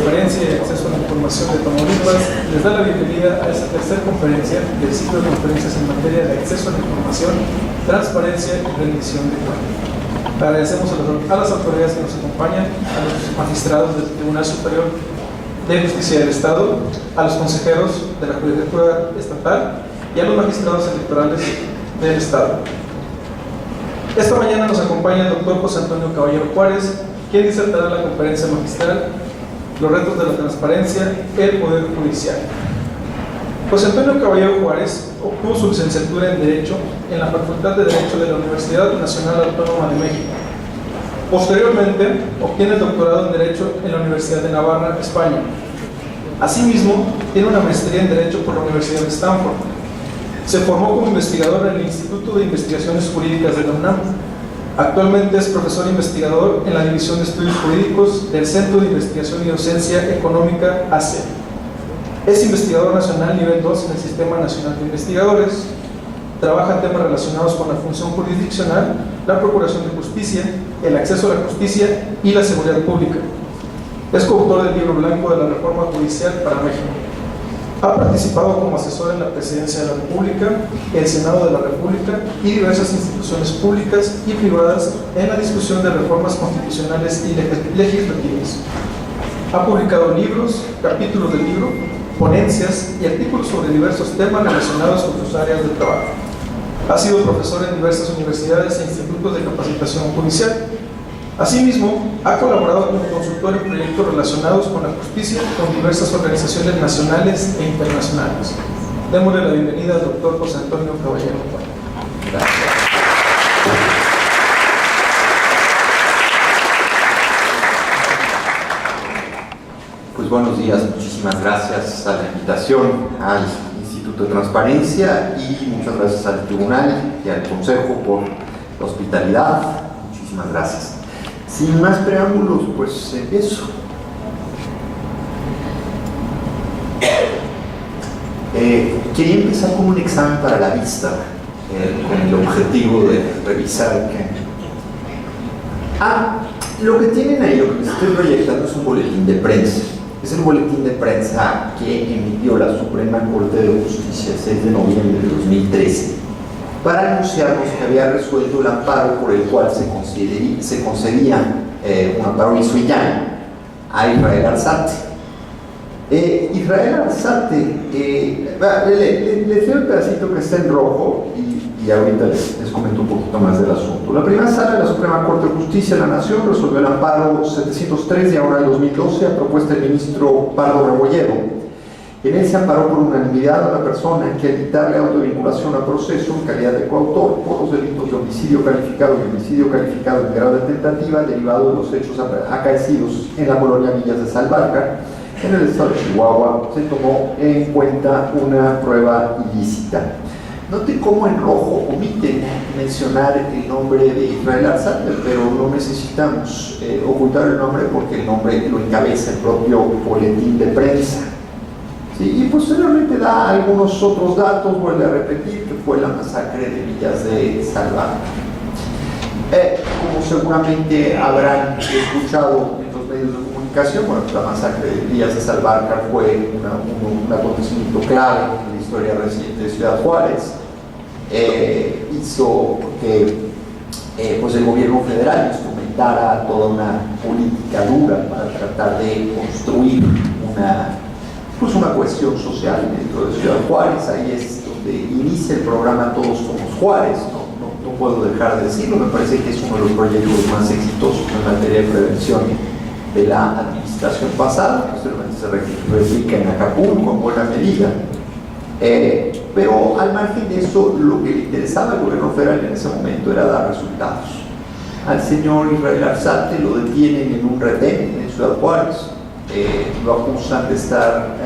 Transparencia y Acceso a la Información de Tamaulipas les da la bienvenida a esta tercera conferencia del ciclo de conferencias en materia de acceso a la información, transparencia y rendición de cuentas. Agradecemos a las autoridades que nos acompañan, a los magistrados del Tribunal Superior de Justicia del Estado, a los consejeros de la Judicatura Estatal y a los magistrados electorales del Estado. Esta mañana nos acompaña el doctor José Antonio Caballero Juárez, quien disertará la conferencia magistral Los retos de la transparencia, el Poder Judicial. José Antonio Caballero Juárez obtuvo su licenciatura en Derecho en la Facultad de Derecho de la Universidad Nacional Autónoma de México. Posteriormente, obtiene el doctorado en Derecho en la Universidad de Navarra, España. Asimismo, tiene una maestría en Derecho por la Universidad de Stanford. Se formó como investigador en el Instituto de Investigaciones Jurídicas de la UNAM. Actualmente es profesor investigador en la División de Estudios Jurídicos del Centro de Investigación y Docencia Económica AC. Es investigador nacional nivel 2 en el Sistema Nacional de Investigadores. Trabaja en temas relacionados con la función jurisdiccional, la procuración de justicia, el acceso a la justicia y la seguridad pública. Es coautor del Libro Blanco de la Reforma Judicial para México. Ha participado como asesor en la Presidencia de la República, el Senado de la República y diversas instituciones públicas y privadas en la discusión de reformas constitucionales y legislativas. Ha publicado libros, capítulos del libro, ponencias y artículos sobre diversos temas relacionados con sus áreas de trabajo. Ha sido profesor en diversas universidades e institutos de capacitación judicial. Asimismo, ha colaborado como consultor en proyectos relacionados con la justicia con diversas organizaciones nacionales e internacionales. Démosle la bienvenida al doctor José Antonio Caballero. Gracias. Pues buenos días, muchísimas gracias a la invitación al Instituto de Transparencia y muchas gracias al Tribunal y al Consejo por la hospitalidad. Muchísimas gracias. Sin más preámbulos, pues empiezo. Quería empezar con un examen para la vista, con el objetivo de revisar que... lo que tienen ahí, lo que les estoy proyectando es un boletín de prensa. Es el boletín de prensa que emitió la Suprema Corte de Justicia el 6 de noviembre de 2013 para anunciarnos que había resuelto el amparo por el cual se concedía un amparo isuillano a Israel Arzate. Israel Arzate, les leo el pedacito que está en rojo y ahorita les comento un poquito más del asunto. La primera sala de la Suprema Corte de Justicia de la Nación resolvió el amparo 703 de ahora del 2012 a propuesta del ministro Pardo Rebolledo. En él se amparó por unanimidad a la persona que al dictarle autovinculación a proceso en calidad de coautor por los delitos de homicidio calificado y homicidio calificado en grado de tentativa derivado de los hechos acaecidos en la colonia Villas de Salvarcar, en el estado de Chihuahua. Se tomó en cuenta una prueba ilícita. Note cómo en rojo omiten mencionar el nombre de Israel Arzate, pero no necesitamos ocultar el nombre porque el nombre lo encabeza el propio boletín de prensa. Sí, y posteriormente da algunos otros datos, vuelve a repetir que fue la masacre de Villas de Salvarcar. Como seguramente habrán escuchado en los medios de comunicación, bueno, la masacre de Villas de Salvarcar fue un acontecimiento clave en la historia reciente de Ciudad Juárez. Hizo que pues el gobierno federal instrumentara toda una política dura para tratar de construir una cuestión social dentro de Ciudad Juárez. Ahí es donde inicia el programa Todos Somos Juárez. No puedo dejar de decirlo, me parece que es uno de los proyectos más exitosos en materia de prevención de la administración pasada. Posteriormente se replica en Acapulco en buena medida. Pero al margen de eso, lo que le interesaba al gobierno federal en ese momento era dar resultados. Al señor Israel Arzate lo detienen en un retén en Ciudad Juárez. Lo acusan de estar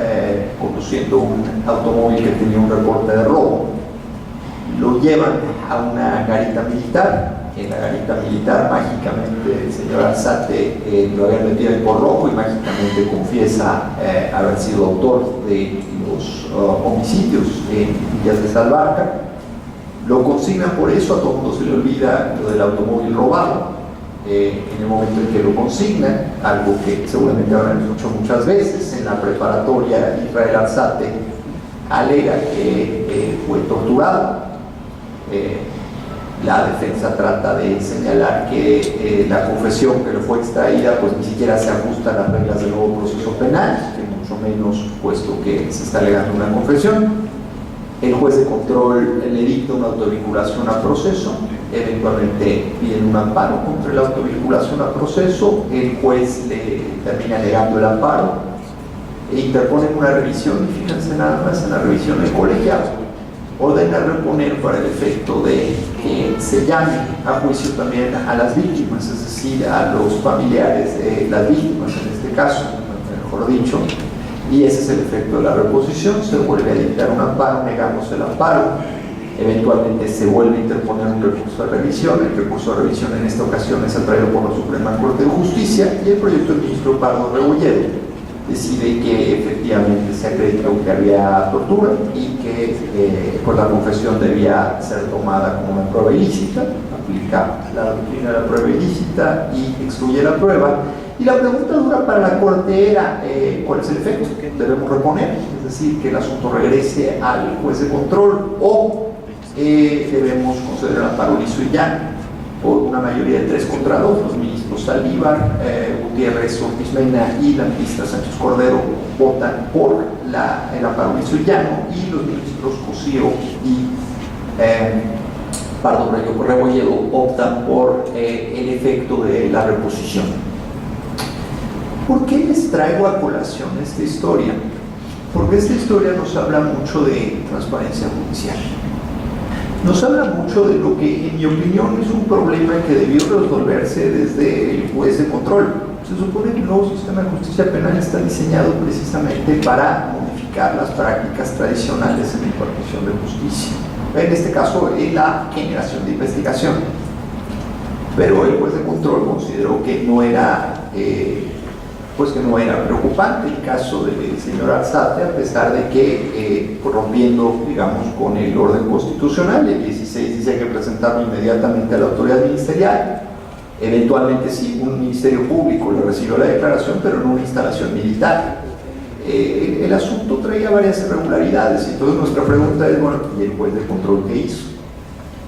conduciendo un automóvil que tenía un reporte de robo. Lo llevan a una garita militar. En la garita militar, mágicamente, el señor Arzate lo había metido ahí por robo y mágicamente confiesa haber sido autor de los homicidios en Villas de Salvarcar. Lo consignan por eso, a todo el mundo se le olvida lo del automóvil robado. en el momento en que lo consignan, algo que seguramente habrán hecho muchas veces. En la preparatoria, Israel Arzate alega que fue torturado. La defensa trata de señalar que la confesión que le fue extraída pues ni siquiera se ajusta a las reglas del nuevo proceso penal, que mucho menos puesto que se está alegando una confesión. El juez de control le dicta una autovinculación a proceso, eventualmente piden un amparo contra la autovinculación a proceso, el juez le termina negando el amparo e interponen una revisión, y fíjense nada más en la revisión del colegiado. Ordena reponer para el efecto de que se llame a juicio también a las víctimas, es decir, a los familiares de las víctimas en este caso, mejor dicho, y ese es el efecto de la reposición. Se vuelve a dictar un amparo, negamos el amparo, eventualmente se vuelve a interponer un recurso de revisión. El recurso de revisión en esta ocasión es atraído por la Suprema Corte de Justicia y el proyecto del ministro Pardo Rebolledo decide que efectivamente se acreditó que había tortura y que pues la confesión debía ser tomada como una prueba ilícita, aplica la doctrina de la prueba ilícita y excluye la prueba. Y la pregunta dura para la Corte era ¿cuál es el efecto que debemos reponer? Es decir, que el asunto regrese al juez de control o debemos conceder el amparo liso y llano. Por una mayoría de 3 contra 2, los ministros Saldívar, Gutiérrez, Ortiz Mena y la ministra Sánchez Cordero votan por el amparo liso y llano, y los ministros Cosío y Pardo Rebolledo optan por el efecto de la reposición. ¿Por qué les traigo a colación esta historia? Porque esta historia nos habla mucho de transparencia judicial. Nos habla mucho de lo que, en mi opinión, es un problema que debió resolverse desde el juez de control. Se supone que el nuevo sistema de justicia penal está diseñado precisamente para modificar las prácticas tradicionales en la impartición de justicia. En este caso, en la generación de investigación. Pero el juez de control consideró que no era preocupante el caso del señor Arzate, a pesar de que, rompiendo, digamos, con el orden constitucional, el 16 dice que presentarlo inmediatamente a la autoridad ministerial. Eventualmente sí, un ministerio público le recibió la declaración, pero en una instalación militar. El asunto traía varias irregularidades, y entonces nuestra pregunta es, bueno, ¿y el juez de control qué hizo?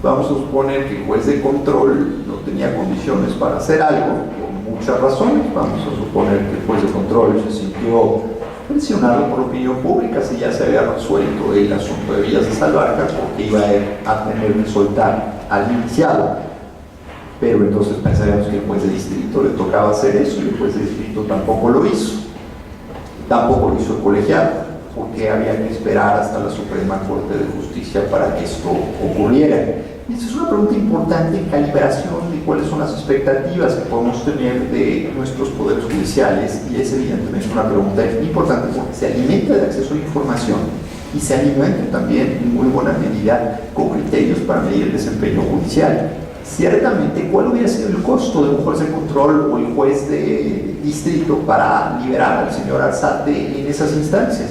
Vamos a suponer que el juez de control no tenía condiciones para hacer algo, muchas razones. Vamos a suponer que el juez de control se sintió presionado por opinión pública si ya se había resuelto el asunto de Villas de Salvarcar, porque iba a tener que soltar al iniciado. Pero entonces pensaríamos que el juez de distrito le tocaba hacer eso, y el juez de distrito tampoco lo hizo. Tampoco lo hizo el colegiado, porque había que esperar hasta la Suprema Corte de Justicia para que esto ocurriera. Y esta es una pregunta importante en calibración de cuáles son las expectativas que podemos tener de nuestros poderes judiciales, y es evidentemente una pregunta importante porque se alimenta de acceso a la información y se alimenta también en muy buena medida con criterios para medir el desempeño judicial. Ciertamente, ¿cuál hubiera sido el costo de un juez de control o el juez de distrito para liberar al señor Arzate en esas instancias?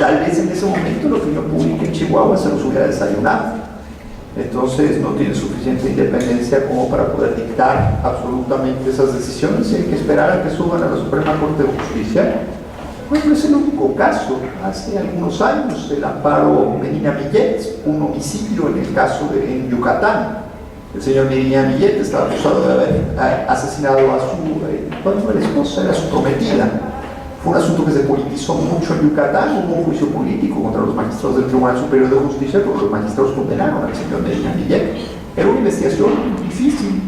Tal vez en ese momento la opinión pública en Chihuahua se los hubiera desayunado. Entonces no tiene suficiente independencia como para poder dictar absolutamente esas decisiones, y hay que esperar a que suban a la Suprema Corte de Justicia. Bueno, es el único caso. Hace algunos años el amparo Medina Millet, un homicidio en el caso en Yucatán. El señor Medina Millet estaba acusado de haber asesinado a su esposa, era su prometida. Fue un asunto que se politizó mucho en Yucatán. Hubo un juicio político contra los magistrados del Tribunal Superior de Justicia, porque los magistrados condenaron al señor Medina Millet. Era una investigación difícil,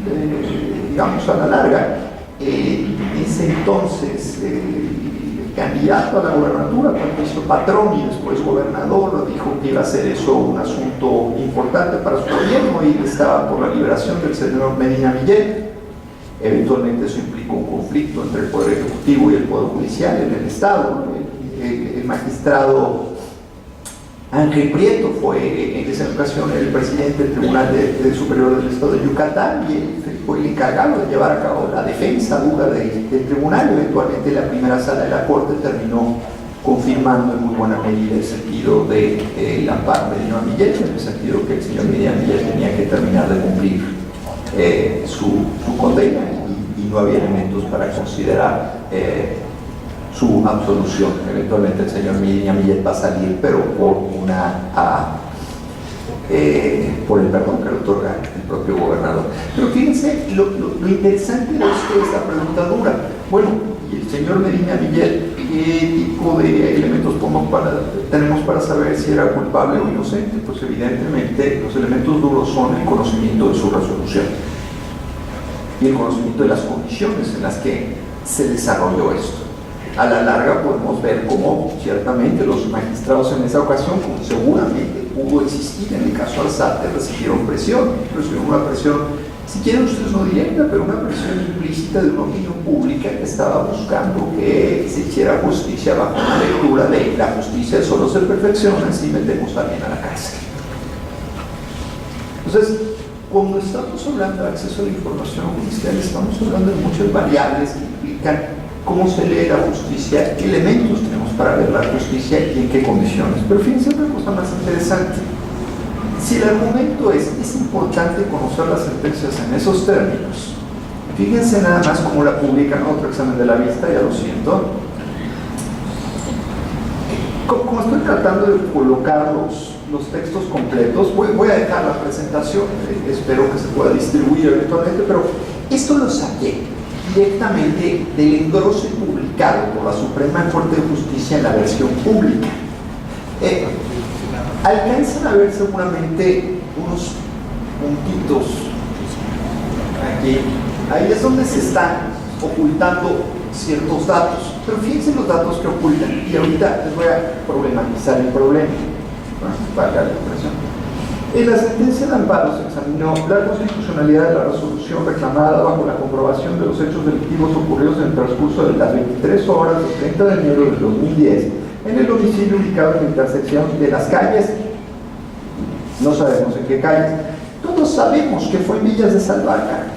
digamos, a la larga. En ese entonces, el candidato a la gobernatura, Patricio Patrón, y después gobernador, dijo que iba a ser eso un asunto importante para su gobierno, y estaba por la liberación del señor Medina Millet. Eventualmente eso implicó un conflicto entre el Poder Ejecutivo y el Poder Judicial en el Estado. El magistrado Ángel Prieto fue en esa ocasión el presidente del Tribunal Superior del Estado de Yucatán, y él fue el encargado de llevar a cabo la defensa dura del tribunal. Eventualmente la primera sala de la Corte terminó confirmando en muy buena medida el sentido del amparo Medina Millet, en el sentido que el señor Medina Millet tenía que terminar de cumplir su condena y no había elementos para considerar su absolución. Eventualmente el señor Medina Millet va a salir, pero por el perdón que le otorga el propio gobernador. Pero fíjense lo interesante de esta pregunta dura. Bueno, ¿y el señor Medina Millet qué tipo de elementos tenemos para saber si era culpable o inocente? Pues evidentemente los elementos duros son el conocimiento de su resolución y el conocimiento de las condiciones en las que se desarrolló esto. A la larga podemos ver cómo ciertamente los magistrados en esa ocasión, como seguramente pudo existir en el caso Alzate, recibieron una presión, si quieren ustedes no directa, pero una presión implícita de una opinión pública que estaba buscando que se hiciera justicia bajo una lectura de la justicia solo se perfecciona si metemos a alguien a la cárcel. Entonces, cuando estamos hablando de acceso a la información judicial, estamos hablando de muchas variables que implican cómo se lee la justicia, qué elementos tenemos para ver la justicia y en qué condiciones. Pero fíjense una cosa más interesante. Si el argumento es importante conocer las sentencias en esos términos, fíjense nada más cómo la publican, otro examen de la vista, ya lo siento. Como estoy tratando de colocar los textos completos, voy a dejar la presentación, espero que se pueda distribuir eventualmente, pero esto lo saqué directamente del engrose publicado por la Suprema Corte de Justicia en la versión pública. Alcanzan a ver seguramente unos puntitos aquí. Ahí es donde se están ocultando ciertos datos, pero fíjense los datos que ocultan y ahorita les voy a problematizar el problema. Valga la expresión. En la sentencia de amparo se examinó la constitucionalidad de la resolución reclamada bajo la comprobación de los hechos delictivos ocurridos en el transcurso de las 23 horas del 30 de enero del 2010 en el domicilio ubicado en la intersección de las calles, no sabemos en qué calles, todos sabemos que fue en Villas de Salvarcar,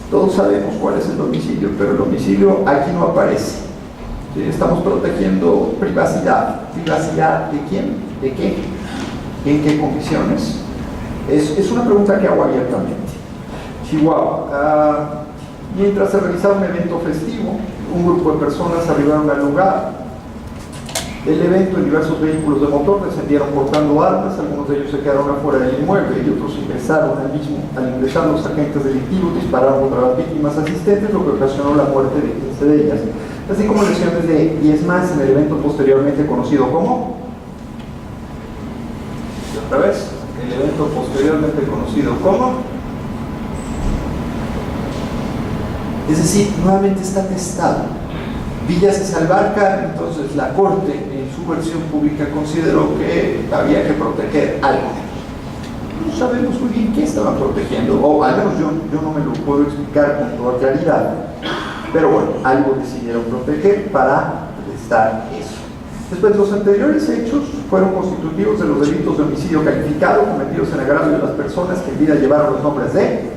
todos sabemos cuál es el domicilio, pero el domicilio aquí no aparece. ¿Sí? Estamos protegiendo privacidad. ¿Privacidad de quién? ¿De qué? ¿En qué condiciones? Es una pregunta que hago abiertamente. Chihuahua. Mientras se realizaba un evento festivo, un grupo de personas arribaron al lugar. El evento en diversos vehículos de motor descendieron portando armas, algunos de ellos se quedaron afuera del inmueble y otros ingresaron al mismo. Al ingresar, los agentes delictivos dispararon contra las víctimas asistentes, lo que ocasionó la muerte de 15 de ellas, así como lesiones de 10 más en el evento posteriormente conocido como... Otra vez, el evento posteriormente conocido como... Es decir, nuevamente está atestado. Villas de Salvarcar, entonces la Corte en su versión pública consideró que había que proteger algo. No sabemos muy bien qué estaban protegiendo, o al menos yo no me lo puedo explicar con toda claridad, pero bueno, algo decidieron proteger para prestar eso. Después, los anteriores hechos fueron constitutivos de los delitos de homicidio calificado cometidos en agravio de las personas que en vida llevaron los nombres de...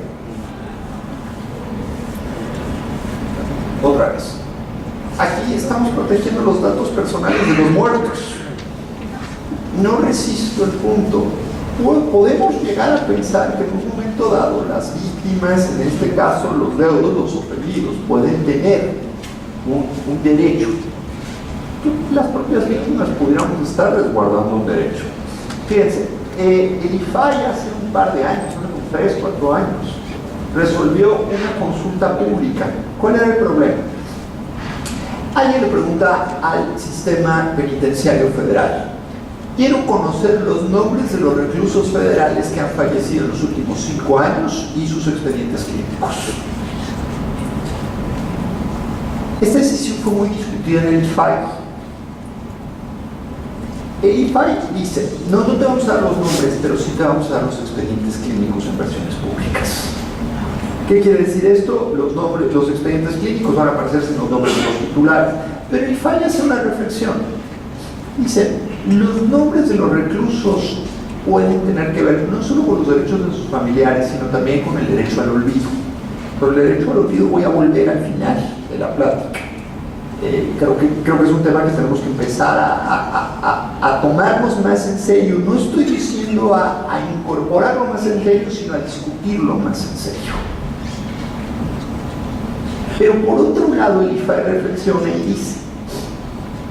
Otra vez. Aquí estamos protegiendo los datos personales de los muertos. No resisto el punto. Podemos llegar a pensar que en un momento dado las víctimas, en este caso los deudos, los ofendidos, pueden tener un derecho. Las propias víctimas pudiéramos estar resguardando un derecho. Fíjense, el IFAI hace un par de años, unos 3, 4 años, resolvió una consulta pública. ¿Cuál era el problema? Alguien le pregunta al sistema penitenciario federal: quiero conocer los nombres de los reclusos federales que han fallecido en los últimos 5 años y sus expedientes clínicos. Esta decisión fue muy discutida en el IFAI. El IFAI dice: no te vamos a dar los nombres, pero sí te vamos a dar los expedientes clínicos en versiones públicas. ¿Qué quiere decir esto? Los expedientes clínicos van a aparecerse en los nombres de los titulares, pero el IFAI hace una reflexión. Dice: los nombres de los reclusos pueden tener que ver no solo con los derechos de sus familiares, sino también con el derecho al olvido. Por el derecho al olvido voy a volver al final de la plática. Creo que es un tema que tenemos que empezar a a tomarnos más en serio. No estoy diciendo a incorporarlo más en serio, sino a discutirlo más en serio. Pero por otro lado, el IFAI reflexiona y dice: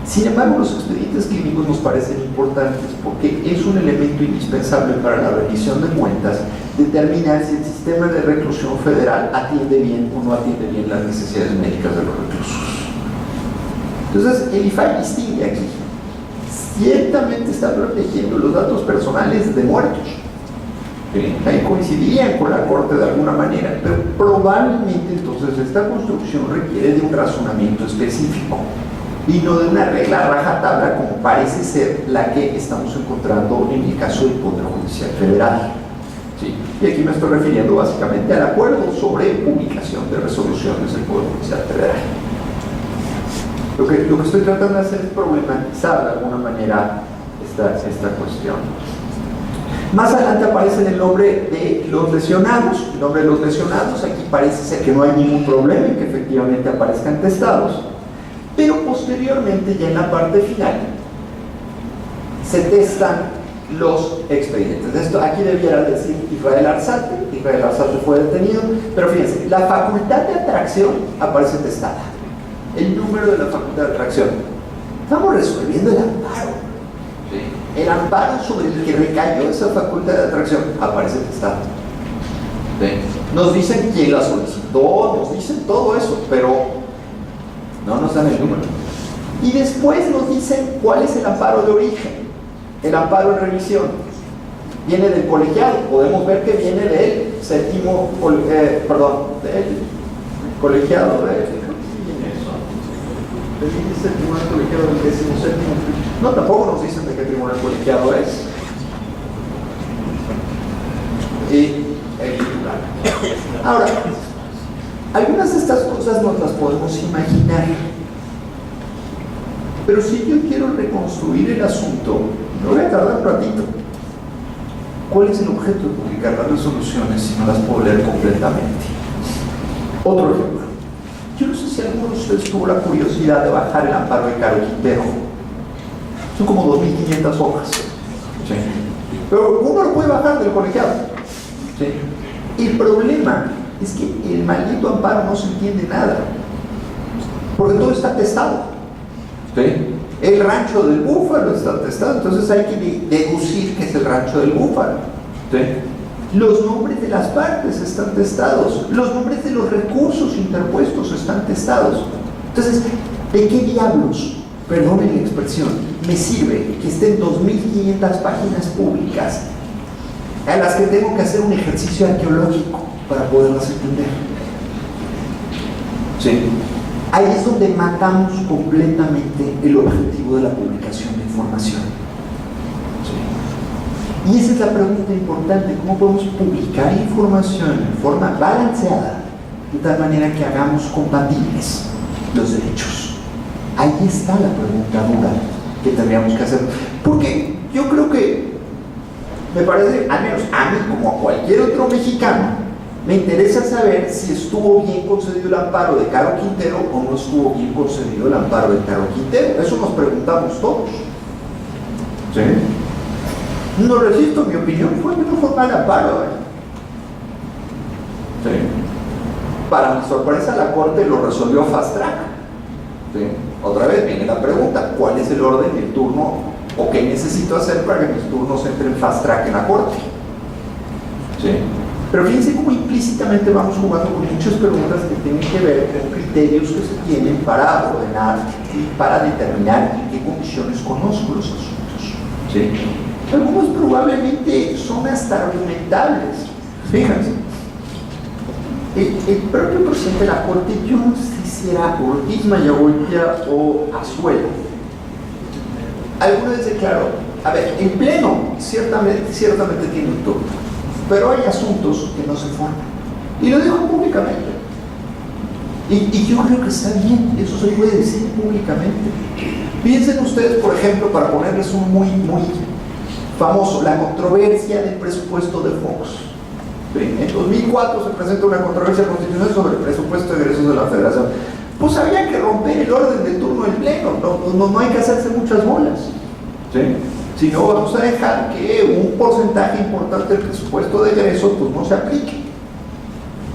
sin embargo, los expedientes clínicos nos parecen importantes porque es un elemento indispensable para la rendición de cuentas determinar si el sistema de reclusión federal atiende bien o no atiende bien las necesidades médicas de los reclusos. Entonces, el IFAI distingue aquí. Ciertamente está protegiendo los datos personales de muertos. Ahí coincidirían con la Corte de alguna manera, pero probablemente entonces esta construcción requiere de un razonamiento específico y no de una regla rajatabla como parece ser la que estamos encontrando en el caso del Poder Judicial Federal. ¿Sí? Y aquí me estoy refiriendo básicamente al acuerdo sobre publicación de resoluciones del Poder Judicial Federal. Lo que estoy tratando de hacer es problematizar de alguna manera esta cuestión. Más adelante aparece el nombre de los lesionados. El nombre de los lesionados, aquí parece ser que no hay ningún problema en que efectivamente aparezcan testados. Pero posteriormente, ya en la parte final, se testan los expedientes. Esto aquí debiera decir Israel Arzate. Israel Arzate fue detenido, pero fíjense, la facultad de atracción aparece testada. El número de la facultad de atracción. Estamos resolviendo el amparo. ¿Sí? El amparo sobre el que recayó esa facultad de atracción aparece testado. ¿Sí? Nos dicen quién la solicitó, nos dicen todo eso, pero no nos dan el número. Y después nos dicen cuál es el amparo de origen. El amparo en revisión viene del colegiado. Podemos ver que viene del séptimo, del colegiado de... ¿Dice el tribunal colegiado del 17º? No, tampoco nos dicen de qué tribunal colegiado es. Y el titular. Ahora, algunas de estas cosas nos las podemos imaginar, pero si yo quiero reconstruir el asunto, me voy a tardar un ratito. ¿Cuál es el objeto de publicar las resoluciones si no las puedo leer completamente? Otro ejemplo. Yo no sé si alguno de ustedes tuvo la curiosidad de bajar el amparo de Caro Quintero. Son como 2.500 hojas. ¿Sí? Pero uno lo puede bajar del colegiado. ¿Sí? El problema es que el maldito amparo no se entiende nada, porque todo está testado. ¿Sí? El rancho del búfalo está testado, entonces hay que deducir que es el rancho del búfalo. ¿Sí? Los nombres de las partes están testados, los nombres de los recursos interpuestos están testados. Entonces, ¿de qué diablos, perdonen la expresión, me sirve que estén 2.500 páginas públicas a las que tengo que hacer un ejercicio arqueológico para poderlas entender? ¿Sí? Ahí es donde matamos completamente el objetivo de la publicación de información. ¿Sí? Y esa es la pregunta importante: ¿cómo podemos publicar información en forma balanceada de tal manera que hagamos compatibles los derechos? Ahí está la pregunta dura que tendríamos que hacer, porque yo creo que me parece, al menos a mí como a cualquier otro mexicano, me interesa saber si estuvo bien concedido el amparo de Caro Quintero o no estuvo bien concedido el amparo de Caro Quintero. Eso nos preguntamos todos. ¿Sí? No resisto, mi opinión fue que no fue mal amparo. ¿Sí? Para mi sorpresa, la Corte lo resolvió fast track. ¿Sí? Otra vez viene la pregunta: ¿cuál es el orden del turno o qué necesito hacer para que mis turnos entren fast track en la Corte? ¿Sí? Pero fíjense cómo implícitamente vamos jugando con muchas preguntas que tienen que ver con criterios que se tienen para ordenar y para determinar en qué condiciones conozco los asuntos. ¿Sí? Algunos probablemente son hasta argumentables. Fíjense, el propio presidente de la Corte, yo no sé si era Ortiz Mayagoya o Azuelo, alguna vez declaró: a ver, en pleno ciertamente tiene un turno, pero hay asuntos que no se forman, y lo dijo públicamente, y yo creo que está bien, eso se puede decir públicamente. Piensen ustedes, por ejemplo, para ponerles un muy famoso, la controversia del presupuesto de Fox. ¿Sí? En 2004 se presenta una controversia constitucional sobre el presupuesto de egresos de la Federación. Pues había que romper el orden del turno del pleno, no hay que hacerse muchas bolas. ¿Sí? ¿sí? Si no, vamos a dejar que un porcentaje importante del presupuesto de egresos pues no se aplique.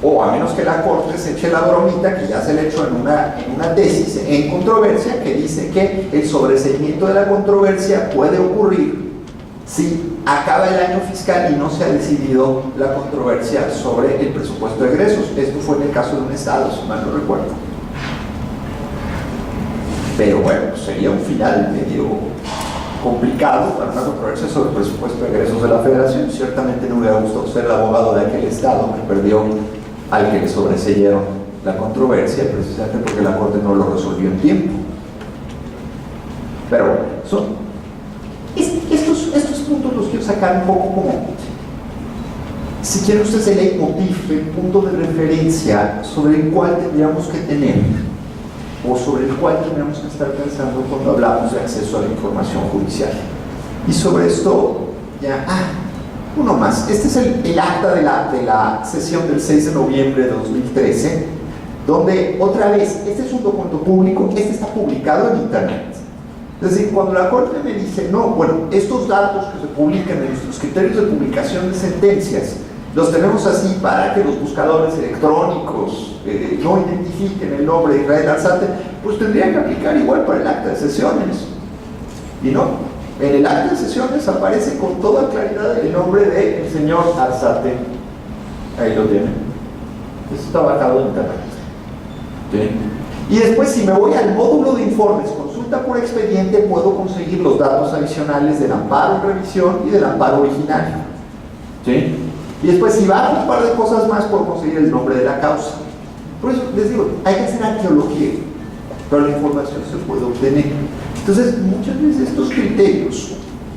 O a menos que la Corte se eche la bromita que ya se le echó en una tesis en controversia que dice que el sobreseimiento de la controversia puede ocurrir si acaba el año fiscal y no se ha decidido la controversia sobre el presupuesto de egresos. Esto fue en el caso de un estado, si mal no recuerdo. Pero bueno, pues sería un final medio complicado para una controversia sobre el presupuesto de egresos de la Federación. Ciertamente no me hubiera gustado ser el abogado de aquel estado que perdió al que le sobreseyeron la controversia, precisamente porque la Corte no lo resolvió en tiempo. Pero bueno, estos puntos los quiero sacar un poco como, si quieren ustedes, el leitmotiv, el punto de referencia sobre el cual tendríamos que tener, o sobre el cual tendríamos que estar pensando cuando hablamos de acceso a la información judicial. Y sobre esto, ya, uno más. Este es el acta de la sesión del 6 de noviembre de 2013, donde, otra vez, este es un documento público, este está publicado en internet. Es decir, cuando la Corte me dice, no, bueno, estos datos que se publican en nuestros criterios de publicación de sentencias, los tenemos así para que los buscadores electrónicos no identifiquen el nombre de Israel Arzate, pues tendría que aplicar igual para el acta de sesiones. Y no. En el acta de sesiones aparece con toda claridad el nombre del señor Arzate. Ahí lo tienen. Esto está bajado en internet. ¿Sí? Y después, si me voy al módulo de informes, consulta por expediente, puedo conseguir los datos adicionales del amparo en revisión y del amparo original. ¿Sí? Y después, si bajo un par de cosas más, puedo conseguir el nombre de la causa. Por eso les digo, hay que hacer arqueología, pero la información se puede obtener. Entonces, muchas veces estos criterios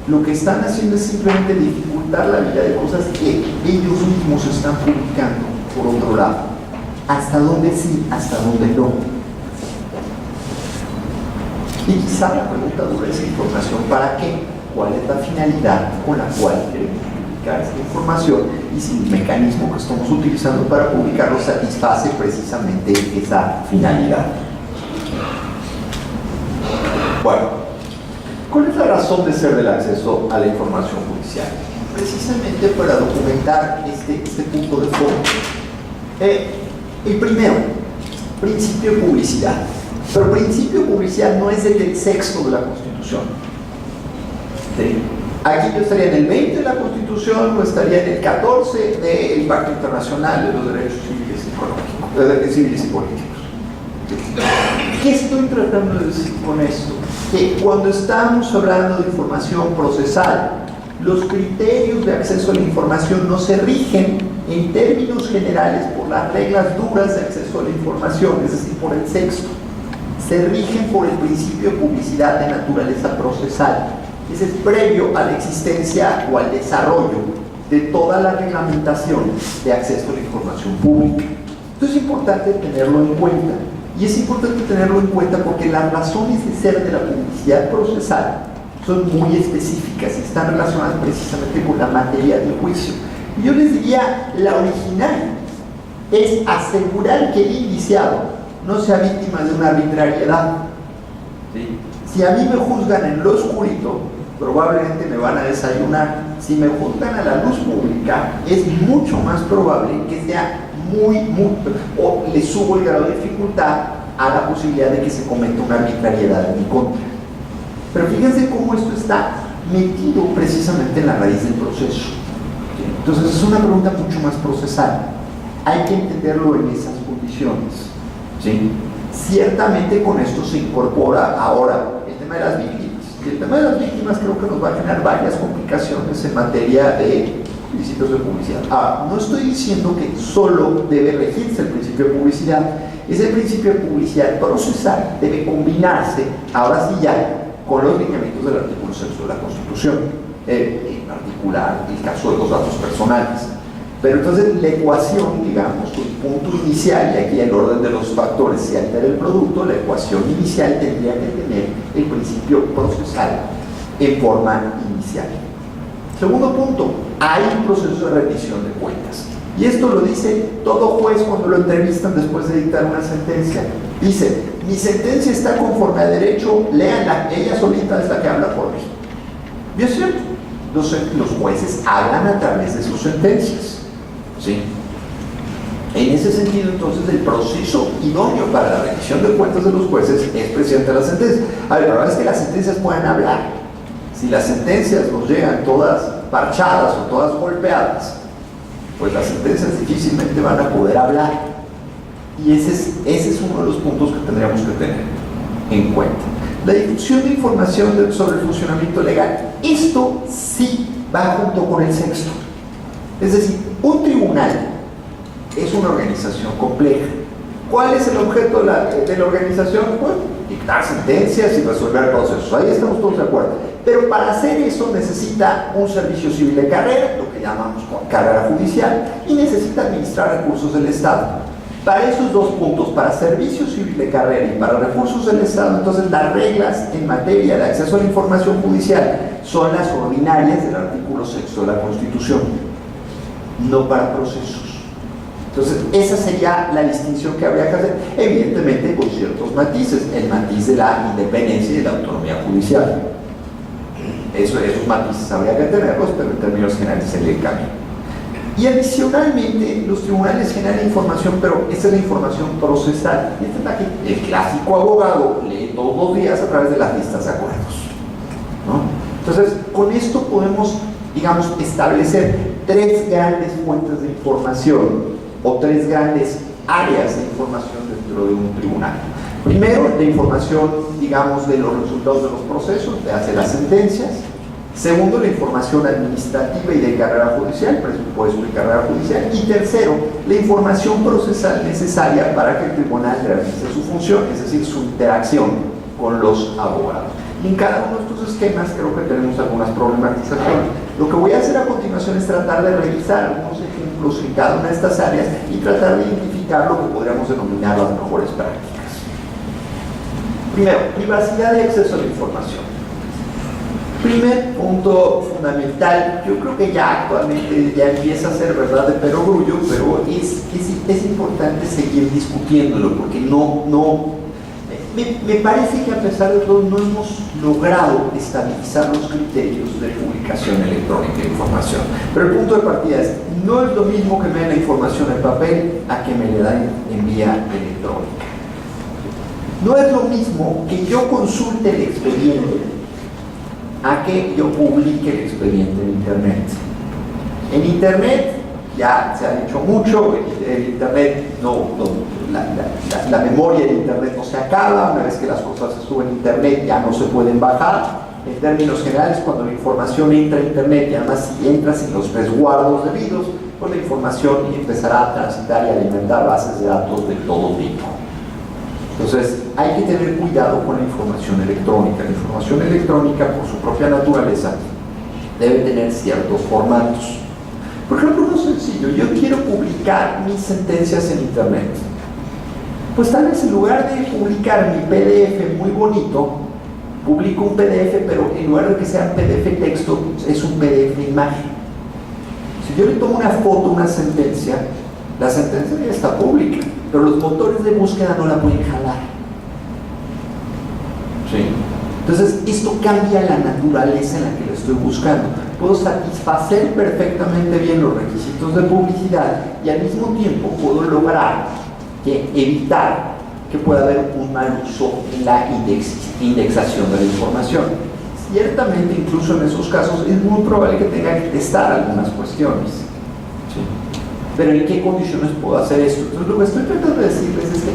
lo que están haciendo es simplemente dificultar la vida de cosas que ellos mismos están publicando por otro lado. Hasta dónde sí, hasta dónde no. Y quizá la pregunta dura es información, ¿para qué? ¿Cuál es la finalidad con la cual queremos publicar esta información? Y si el mecanismo que estamos utilizando para publicarlo satisface precisamente esa finalidad. Bueno, ¿cuál es la razón de ser del acceso a la información judicial? Precisamente para documentar este punto de fondo. El primero, principio de publicidad. Pero principio de publicidad no es el del sexto de la Constitución. ¿Sí? Aquí yo estaría en el 20 de la Constitución o estaría en el 14 del Pacto Internacional de los Derechos Civiles y Políticos. ¿Qué estoy tratando de decir con esto? Que cuando estamos hablando de información procesal, los criterios de acceso a la información no se rigen en términos generales por las reglas duras de acceso a la información, es decir, por el sexto. Se rigen por el principio de publicidad de naturaleza procesal. Ese es previo a la existencia o al desarrollo de toda la reglamentación de acceso a la información pública. Entonces es importante tenerlo en cuenta. Y es importante tenerlo en cuenta porque las razones de ser de la publicidad procesal son muy específicas y están relacionadas precisamente con la materia del juicio. Y yo les diría, la original es asegurar que el indiciado no sea víctima de una arbitrariedad. ¿Sí? Si a mí me juzgan en lo oscurito, probablemente me van a desayunar. Si me juzgan a la luz pública, es mucho más probable que sea o le subo el grado de dificultad a la posibilidad de que se cometa una arbitrariedad en mi contra. Pero fíjense cómo esto está metido precisamente en la raíz del proceso. Entonces es una pregunta mucho más procesal. Hay que entenderlo en esas condiciones. ¿Sí? Ciertamente con esto se incorpora ahora el tema de las víctimas. Y el tema de las víctimas creo que nos va a generar varias complicaciones en materia de principios de publicidad. No estoy diciendo que solo debe regirse el principio de publicidad. Ese principio de publicidad procesal debe combinarse, ahora sí ya, con los lineamientos del artículo 6 de la Constitución, en particular el caso de los datos personales. Pero entonces la ecuación, digamos, el punto inicial, y aquí el orden de los factores se altera el producto, la ecuación inicial tendría que tener el principio procesal en forma inicial. Segundo punto, hay un proceso de rendición de cuentas. Y esto lo dice todo juez cuando lo entrevistan después de dictar una sentencia. Dice, mi sentencia está conforme a derecho, léanla, ella solita es la que habla por mí. Y es cierto, los jueces hablan a través de sus sentencias, ¿sí? En ese sentido, entonces, el proceso idóneo para la rendición de cuentas de los jueces es precisamente la sentencia. A ver, la verdad es que las sentencias pueden hablar. Si las sentencias nos llegan todas parchadas o todas golpeadas, pues las sentencias difícilmente van a poder hablar. Y ese es uno de los puntos que tendríamos que tener en cuenta. La difusión de información sobre el funcionamiento legal. Esto sí va junto con el sexto. Es decir, un tribunal es una organización compleja. ¿Cuál es el objeto de la organización? Pues dictar sentencias y resolver procesos. Ahí estamos todos de acuerdo. Pero para hacer eso necesita un servicio civil de carrera, lo que llamamos carrera judicial, y necesita administrar recursos del Estado. Para esos dos puntos, para servicio civil de carrera y para recursos del Estado, entonces las reglas en materia de acceso a la información judicial son las ordinarias del artículo 6 de la Constitución, no para procesos. Entonces, esa sería la distinción que habría que hacer, evidentemente con ciertos matices, el matiz de la independencia y de la autonomía judicial. Esos matices habría que tenerlos, pero en términos generales sería el camino. Y adicionalmente, los tribunales generan información, pero esta es la información procesal. Y esta es la que el clásico abogado lee todos los días a través de las listas de acuerdos, ¿no? Entonces, con esto podemos, digamos, establecer tres grandes fuentes de información o tres grandes áreas de información dentro de un tribunal. Primero, la información, digamos, de los resultados de los procesos, de hacer las sentencias. Segundo, la información administrativa y de carrera judicial, presupuesto y carrera judicial. Y tercero, la información procesal necesaria para que el tribunal realice su función, es decir, su interacción con los abogados. Y en cada uno de estos esquemas creo que tenemos algunas problematizaciones. Lo que voy a hacer a continuación es tratar de revisar algunos ejemplos en cada una de estas áreas y tratar de identificar lo que podríamos denominar las mejores prácticas. Primero, privacidad y acceso a la información. Primer punto fundamental, yo creo que ya actualmente ya empieza a ser verdad de perogrullo, pero es importante seguir discutiéndolo porque me parece que a pesar de todo no hemos logrado estabilizar los criterios de publicación electrónica de información. Pero el punto de partida es, no es lo mismo que me den la información en papel a que me la den en vía electrónica. No es lo mismo que yo consulte el expediente a que yo publique el expediente en Internet. En Internet ya se ha dicho mucho, el Internet la memoria de Internet no se acaba, una vez que las cosas se suben a Internet ya no se pueden bajar. En términos generales, cuando la información entra a Internet y además si entra sin los resguardos debidos, pues la información empezará a transitar y alimentar bases de datos de todo tipo. Entonces, hay que tener cuidado con la información electrónica. La información electrónica, por su propia naturaleza, debe tener ciertos formatos. Por ejemplo, uno sencillo, yo quiero publicar mis sentencias en Internet. Pues tal vez en lugar de publicar mi PDF muy bonito, publico un PDF, pero en lugar de que sea un PDF texto, es un PDF imagen. Si yo le tomo una foto, una sentencia, la sentencia ya está pública, pero los motores de búsqueda no la pueden jalar. ¿Sí? Entonces, esto cambia la naturaleza en la que lo estoy buscando. Puedo satisfacer perfectamente bien los requisitos de publicidad y al mismo tiempo puedo lograr evitar que pueda haber un mal uso en la indexación de la información. Ciertamente, incluso en esos casos, es muy probable que tenga que testar algunas cuestiones. ¿Sí? Pero ¿en qué condiciones puedo hacer esto? Entonces, lo que estoy tratando de decirles es que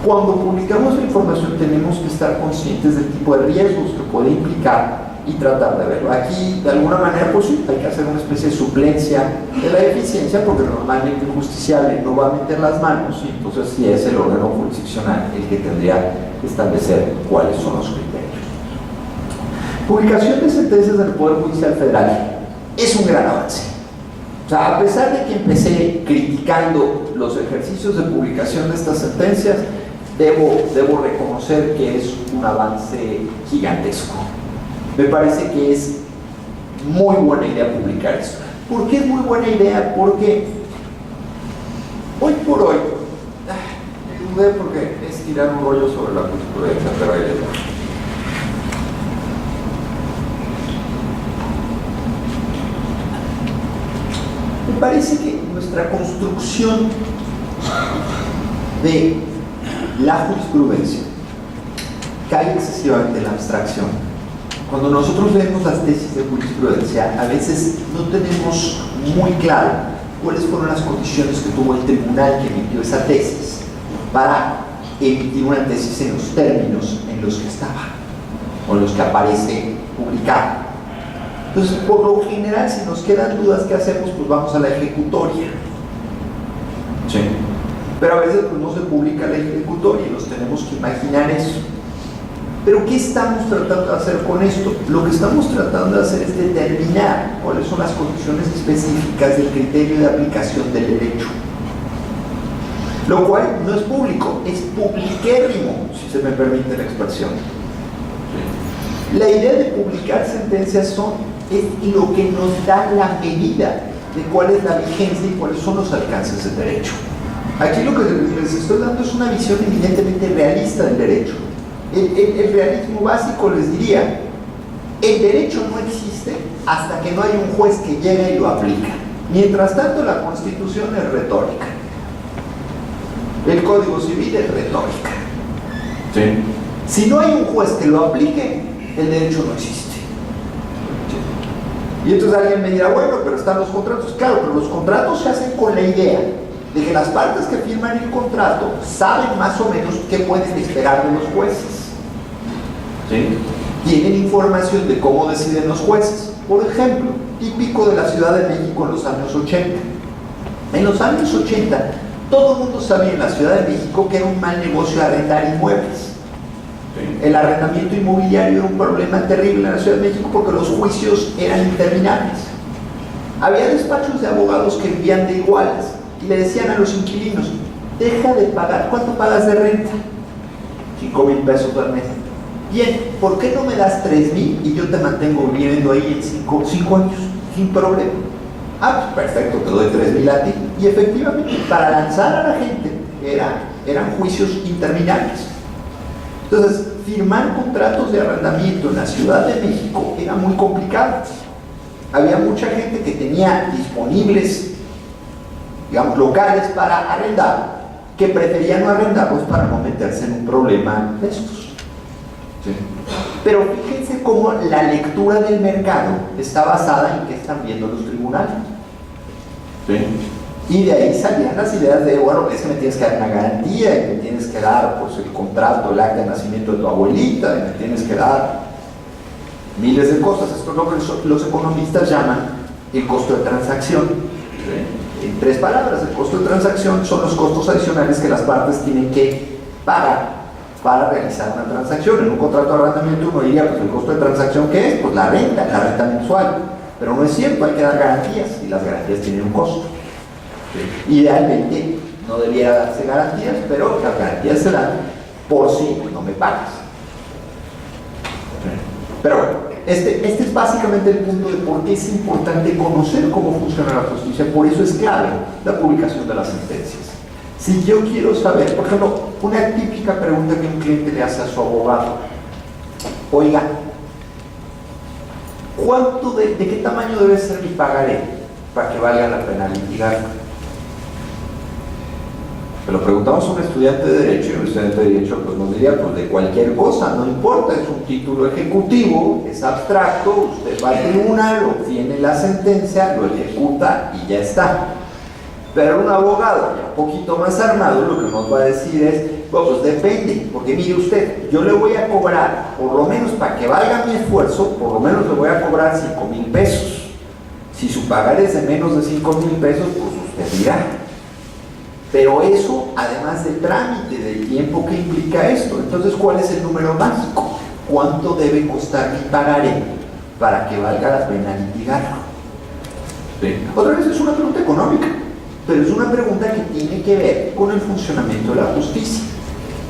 cuando publicamos la información tenemos que estar conscientes del tipo de riesgos que puede implicar y tratar de verlo. Aquí, de alguna manera, pues sí, hay que hacer una especie de suplencia de la eficiencia porque normalmente el justiciable no va a meter las manos y entonces sí es el órgano jurisdiccional el que tendría que establecer cuáles son los criterios. Publicación de sentencias del Poder Judicial Federal es un gran avance. O sea, a pesar de que empecé criticando los ejercicios de publicación de estas sentencias, debo reconocer que es un avance gigantesco. Me parece que es muy buena idea publicar esto. ¿Por qué es muy buena idea? Porque hoy por hoy, me dudé porque es tirar un rollo sobre la jurisprudencia, pero ahí les va. me parece que nuestra construcción de la jurisprudencia cae excesivamente en la abstracción. Cuando nosotros leemos las tesis de jurisprudencia, a veces no tenemos muy claro cuáles fueron las condiciones que tuvo el tribunal que emitió esa tesis para emitir una tesis en los términos en los que estaba o en los que aparece publicada. Entonces, por lo general, si nos quedan dudas, ¿qué hacemos? Pues vamos a la ejecutoria. Sí. Pero a veces pues, no se publica la ejecutoria y nos tenemos que imaginar eso. Pero ¿qué estamos tratando de hacer con esto? Lo que estamos tratando de hacer es determinar cuáles son las condiciones específicas del criterio de aplicación del derecho. Lo cual no es público, es publiquérrimo, si se me permite la expresión. La idea de publicar sentencias es lo que nos da la medida de cuál es la vigencia y cuáles son los alcances del derecho. Aquí lo que les estoy dando es una visión evidentemente realista del derecho. El realismo básico les diría, el derecho no existe hasta que no hay un juez que llega y lo aplica. Mientras tanto, la Constitución es retórica. El Código Civil es retórica. Sí. Si no hay un juez que lo aplique, el derecho no existe. Y entonces alguien me dirá, bueno, pero están los contratos. Claro, pero los contratos se hacen con la idea de que las partes que firman el contrato saben más o menos qué pueden esperar de los jueces. ¿Sí? Tienen información de cómo deciden los jueces. Por ejemplo, típico de la Ciudad de México en los años 80. En los años 80, todo el mundo sabía en la Ciudad de México que era un mal negocio arrendar inmuebles. El arrendamiento inmobiliario era un problema terrible en la Ciudad de México porque los juicios eran interminables. Había despachos de abogados que vivían de iguales y le decían a los inquilinos, deja de pagar, ¿cuánto pagas de renta? 5,000 pesos al mes. Bien, ¿por qué no me das 3,000 y yo te mantengo viviendo ahí en 5 años? Sin problema. Ah, pues perfecto, te doy 3,000 a ti. Y efectivamente, para lanzar a la gente eran juicios interminables. Entonces, firmar contratos de arrendamiento en la Ciudad de México era muy complicado. Había mucha gente que tenía disponibles, digamos, locales para arrendar, que preferían no arrendarlos para no meterse en un problema de estos. Sí. Pero fíjense cómo la lectura del mercado está basada en qué están viendo los tribunales. Sí. Y de ahí salían las ideas de, bueno, es que me tienes que dar una garantía, y me tienes que dar pues, el contrato, el acta de nacimiento de tu abuelita, y me tienes que dar miles de cosas. Esto es lo que los economistas llaman el costo de transacción. ¿Sí? En 3 palabras, el costo de transacción son los costos adicionales que las partes tienen que pagar para realizar una transacción. En un contrato de arrendamiento uno diría, pues el costo de transacción, ¿qué es? Pues la renta mensual. Pero no es cierto, hay que dar garantías, y las garantías tienen un costo. ¿Sí? Idealmente no debiera darse garantías, pero las garantías se dan por si no me pagas. Pero bueno, este es básicamente el punto de por qué es importante conocer cómo funciona la justicia. Por eso es clave la publicación de las sentencias. Si yo quiero saber, por ejemplo, una típica pregunta que un cliente le hace a su abogado: oiga, ¿de qué tamaño debe ser mi pagaré para que valga la pena litigar? Se lo preguntamos a un estudiante de Derecho, y un estudiante de Derecho pues nos diría, pues de cualquier cosa, no importa, es un título ejecutivo, es abstracto, usted va al tribunal, obtiene la sentencia, lo ejecuta y ya está. Pero un abogado ya un poquito más armado lo que nos va a decir es, bueno, pues depende, porque mire usted, yo le voy a cobrar, por lo menos para que valga mi esfuerzo, por lo menos le voy a cobrar 5,000 pesos. Si su pagaré es de menos de 5,000 pesos, pues usted dirá. Pero eso, además del trámite, del tiempo que implica esto, entonces, ¿cuál es el número mágico? ¿Cuánto debe costar mi pagaré para que valga la pena litigarlo? ¿Sí? Otra vez es una pregunta económica, pero es una pregunta que tiene que ver con el funcionamiento de la justicia.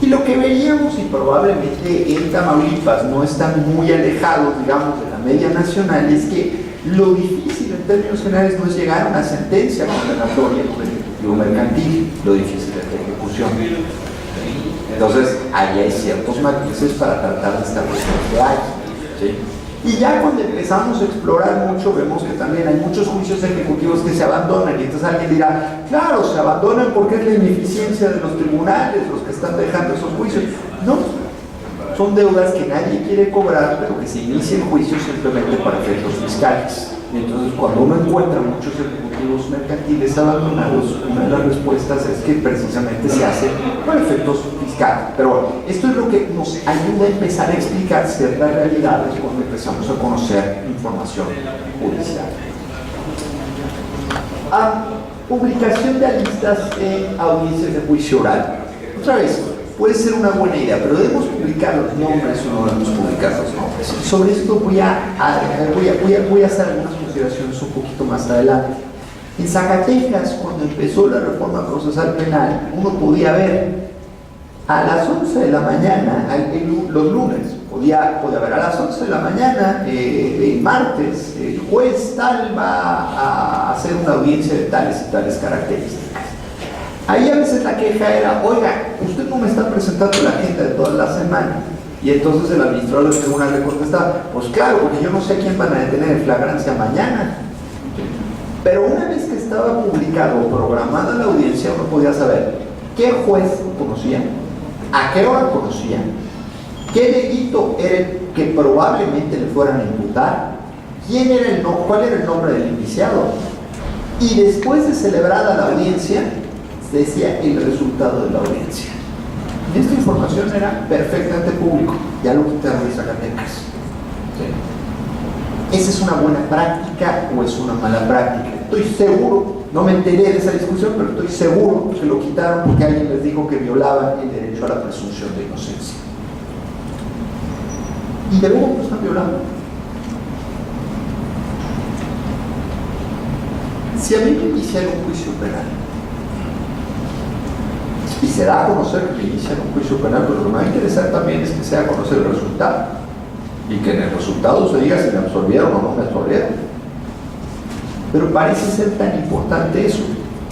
Y lo que veríamos, y probablemente en Tamaulipas no están muy alejados, digamos, de la media nacional, es que lo difícil en términos generales no es llegar a una sentencia condenatoria por el ejecutivo mercantil, lo difícil es la ejecución. Entonces, ahí hay ciertos matices para tratar de establecer qué hay. ¿Sí? Y ya cuando empezamos a explorar mucho, vemos que también hay muchos juicios ejecutivos que se abandonan, y entonces alguien dirá, claro, se abandonan porque es la ineficiencia de los tribunales los que están dejando esos juicios. No, son deudas que nadie quiere cobrar, pero que se inicia el juicio simplemente para efectos fiscales. Y entonces cuando uno encuentra muchos ejecutivos mercantiles abandonados, una de las respuestas es que precisamente se hace para efectos fiscales. Pero bueno, esto es lo que nos ayuda a empezar a explicar ciertas realidades cuando empezamos a conocer información judicial. Publicación de listas en audiencias de juicio oral. Otra vez, puede ser una buena idea, pero debemos publicar los nombres o no debemos publicar los nombres. Sobre esto voy a hacer algunas consideraciones un poquito más adelante. En Zacatecas, cuando empezó la reforma procesal penal, uno podía ver a las 11 de la mañana, los lunes, podía ver a las 11 de la mañana, el martes, el juez tal va a hacer una audiencia de tales y tales características. Ahí a veces la queja era, oiga, usted no me está presentando la agenda de toda la semana. Y entonces el administrador del tribunal le contestaba, pues claro, porque yo no sé a quién van a detener en flagrancia mañana. Pero una vez que estaba publicado o programada la audiencia, uno podía saber qué juez conocía, a qué hora conocía, qué delito era el que probablemente le fueran a imputar, cuál era el nombre del indiciado. Y después de celebrada la audiencia, se decía el resultado de la audiencia. Y esta información era perfectamente público. Ya lo quitaron de Zacatecas. ¿Sí? ¿Esa es una buena práctica o es una mala práctica? Estoy seguro, no me enteré de esa discusión, pero estoy seguro que lo quitaron porque alguien les dijo que violaban el derecho a la presunción de inocencia. Y de luego lo están violando. Si a mí me inician un juicio penal y se da a conocer que me inician un juicio penal, pero lo que me va a interesar también es que se da a conocer el resultado y que en el resultado se diga si me absolvieron o no me absolvieron. Pero parece ser tan importante eso,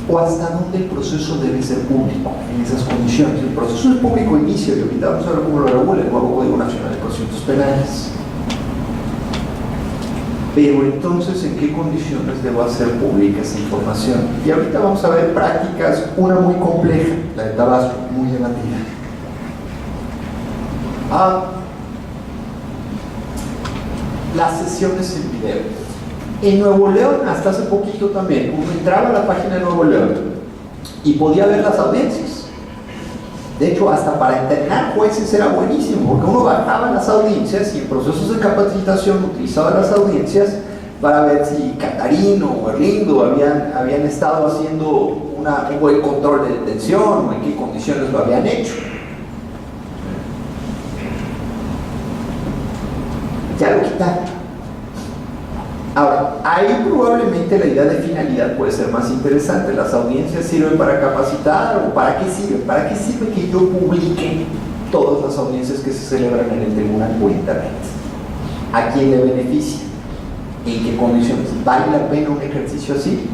o hasta dónde el proceso debe ser público en esas condiciones. El proceso es público inicio, y ahorita vamos a ver cómo lo regula el nuevo Código Nacional de Procedimientos Penales. Pero entonces, ¿en qué condiciones debo hacer pública esa información? Y ahorita vamos a ver prácticas, una muy compleja, la de Tabasco, muy llamativa. Las sesiones en video. En Nuevo León, hasta hace poquito también, uno entraba a la página de Nuevo León y podía ver las audiencias. De hecho, hasta para entrenar jueces era buenísimo, porque uno bajaba las audiencias y en procesos de capacitación utilizaba las audiencias para ver si Catarino o Erlindo habían estado haciendo un buen control de detención o en qué condiciones lo habían hecho. Ya lo quitaron. Ahora, ahí probablemente la idea de finalidad puede ser más interesante. ¿Las audiencias sirven para capacitar o para qué sirven? ¿Para qué sirve que yo publique todas las audiencias que se celebran en el tribunal por internet? ¿A quién le beneficia? ¿En qué condiciones? ¿Vale la pena un ejercicio así?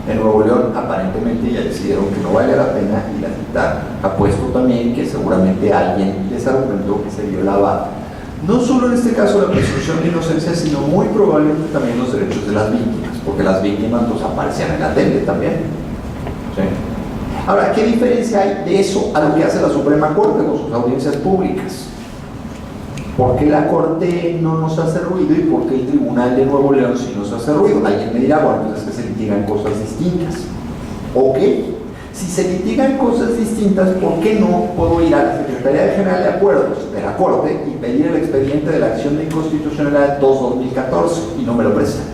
En Nuevo León aparentemente ya decidieron que no vale la pena y la quitaron. Apuesto también que seguramente alguien les argumentó que se violaba no solo en este caso la presunción de inocencia, sino muy probablemente también los derechos de las víctimas, porque las víctimas pues aparecían en la tele también. ¿Sí? Ahora, ¿qué diferencia hay de eso a lo que hace la Suprema Corte con sus audiencias públicas? ¿Por qué la Corte no nos hace ruido y por qué el Tribunal de Nuevo León sí nos hace ruido? Alguien me dirá, bueno, pues es que se litigan cosas distintas. ¿Ok? Si se litigan cosas distintas, ¿por qué no puedo ir a la Secretaría General de Acuerdos de la Corte y pedir el expediente de la acción de inconstitucionalidad 2-2014 y no me lo prestan?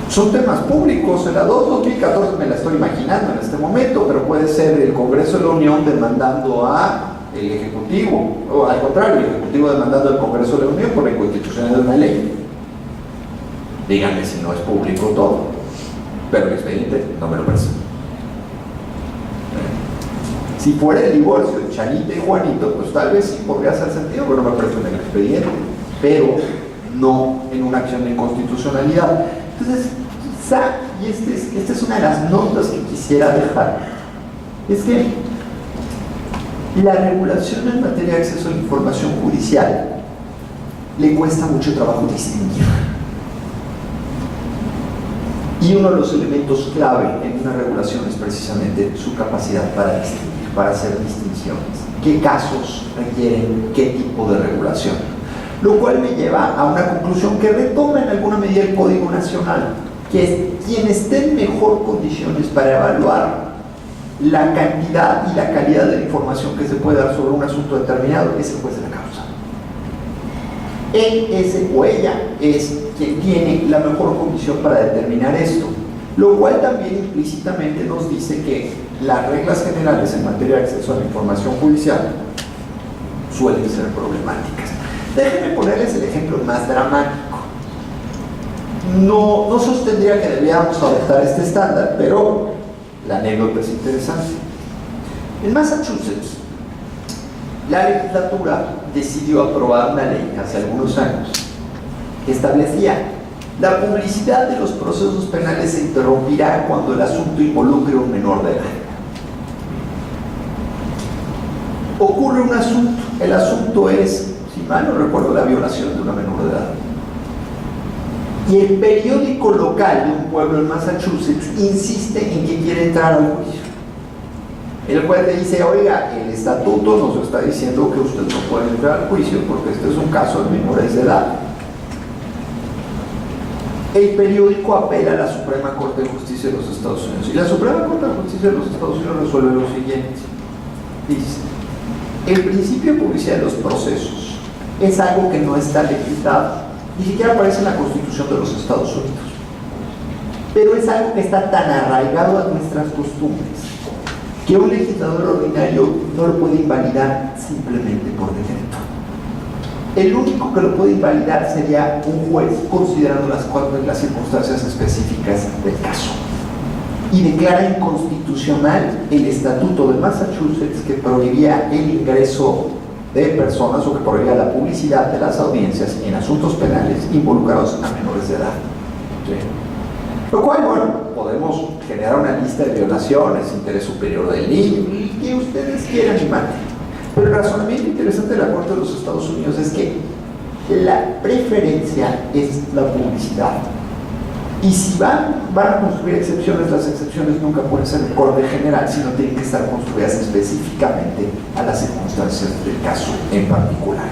Son temas públicos. En la 2-2014 me la estoy imaginando en este momento, pero puede ser el Congreso de la Unión demandando a el Ejecutivo, o al contrario, el Ejecutivo demandando al Congreso de la Unión por la inconstitucionalidad de una ley. Díganme si no es público todo. Pero el expediente no me lo prestan. Si fuera el divorcio de Chanita y Juanito, pues tal vez sí podría hacer sentido, pero no me prestan el expediente, pero no en una acción de inconstitucionalidad. Entonces, quizá, y esta es una de las notas que quisiera dejar, es que la regulación en materia de acceso a la información judicial le cuesta mucho trabajo distinguir. Y uno de los elementos clave en una regulación es precisamente su capacidad para distinguir, para hacer distinciones. ¿Qué casos requieren qué tipo de regulación? Lo cual me lleva a una conclusión que retoma en alguna medida el Código Nacional, que es quien esté en mejor condiciones para evaluar la cantidad y la calidad de la información que se puede dar sobre un asunto determinado es el juez de la causa. Él, ese o ella es quien tiene la mejor condición para determinar esto, lo cual también implícitamente nos dice que las reglas generales en materia de acceso a la información judicial suelen ser problemáticas. Déjenme ponerles el ejemplo más dramático. No sostendría que deberíamos adoptar este estándar, pero la anécdota es interesante. En Massachusetts, la legislatura decidió aprobar una ley hace algunos años que establecía la publicidad de los procesos penales se interrumpirá cuando el asunto involucre a un menor de edad. Ocurre un asunto, el asunto es, si mal no recuerdo, la violación de una menor de edad. Y el periódico local de un pueblo en Massachusetts insiste en que quiere entrar al juicio. El juez le dice, oiga, el estatuto nos está diciendo que usted no puede entrar al juicio porque este es un caso de menores de edad. El periódico apela a la Suprema Corte de Justicia de los Estados Unidos. Y la Suprema Corte de Justicia de los Estados Unidos resuelve lo siguiente. Dice, el principio de publicidad de los procesos es algo que no está legislado. Ni siquiera aparece en la Constitución de los Estados Unidos. Pero es algo que está tan arraigado a nuestras costumbres que un legislador ordinario no lo puede invalidar simplemente por decreto. El único que lo puede invalidar sería un juez considerando las circunstancias específicas del caso. Y declara inconstitucional el estatuto de Massachusetts que prohibía el ingreso de personas o que prohibía la publicidad de las audiencias en asuntos penales involucrados a menores de edad. ¿Sí? Lo cual, bueno, podemos generar una lista de violaciones, interés superior del niño, y que ustedes quieran y maten. Pero el razonamiento interesante de la Corte de los Estados Unidos es que la preferencia es la publicidad. Y si van a construir excepciones, las excepciones nunca pueden ser de corte general, sino tienen que estar construidas específicamente a las circunstancias del caso en particular.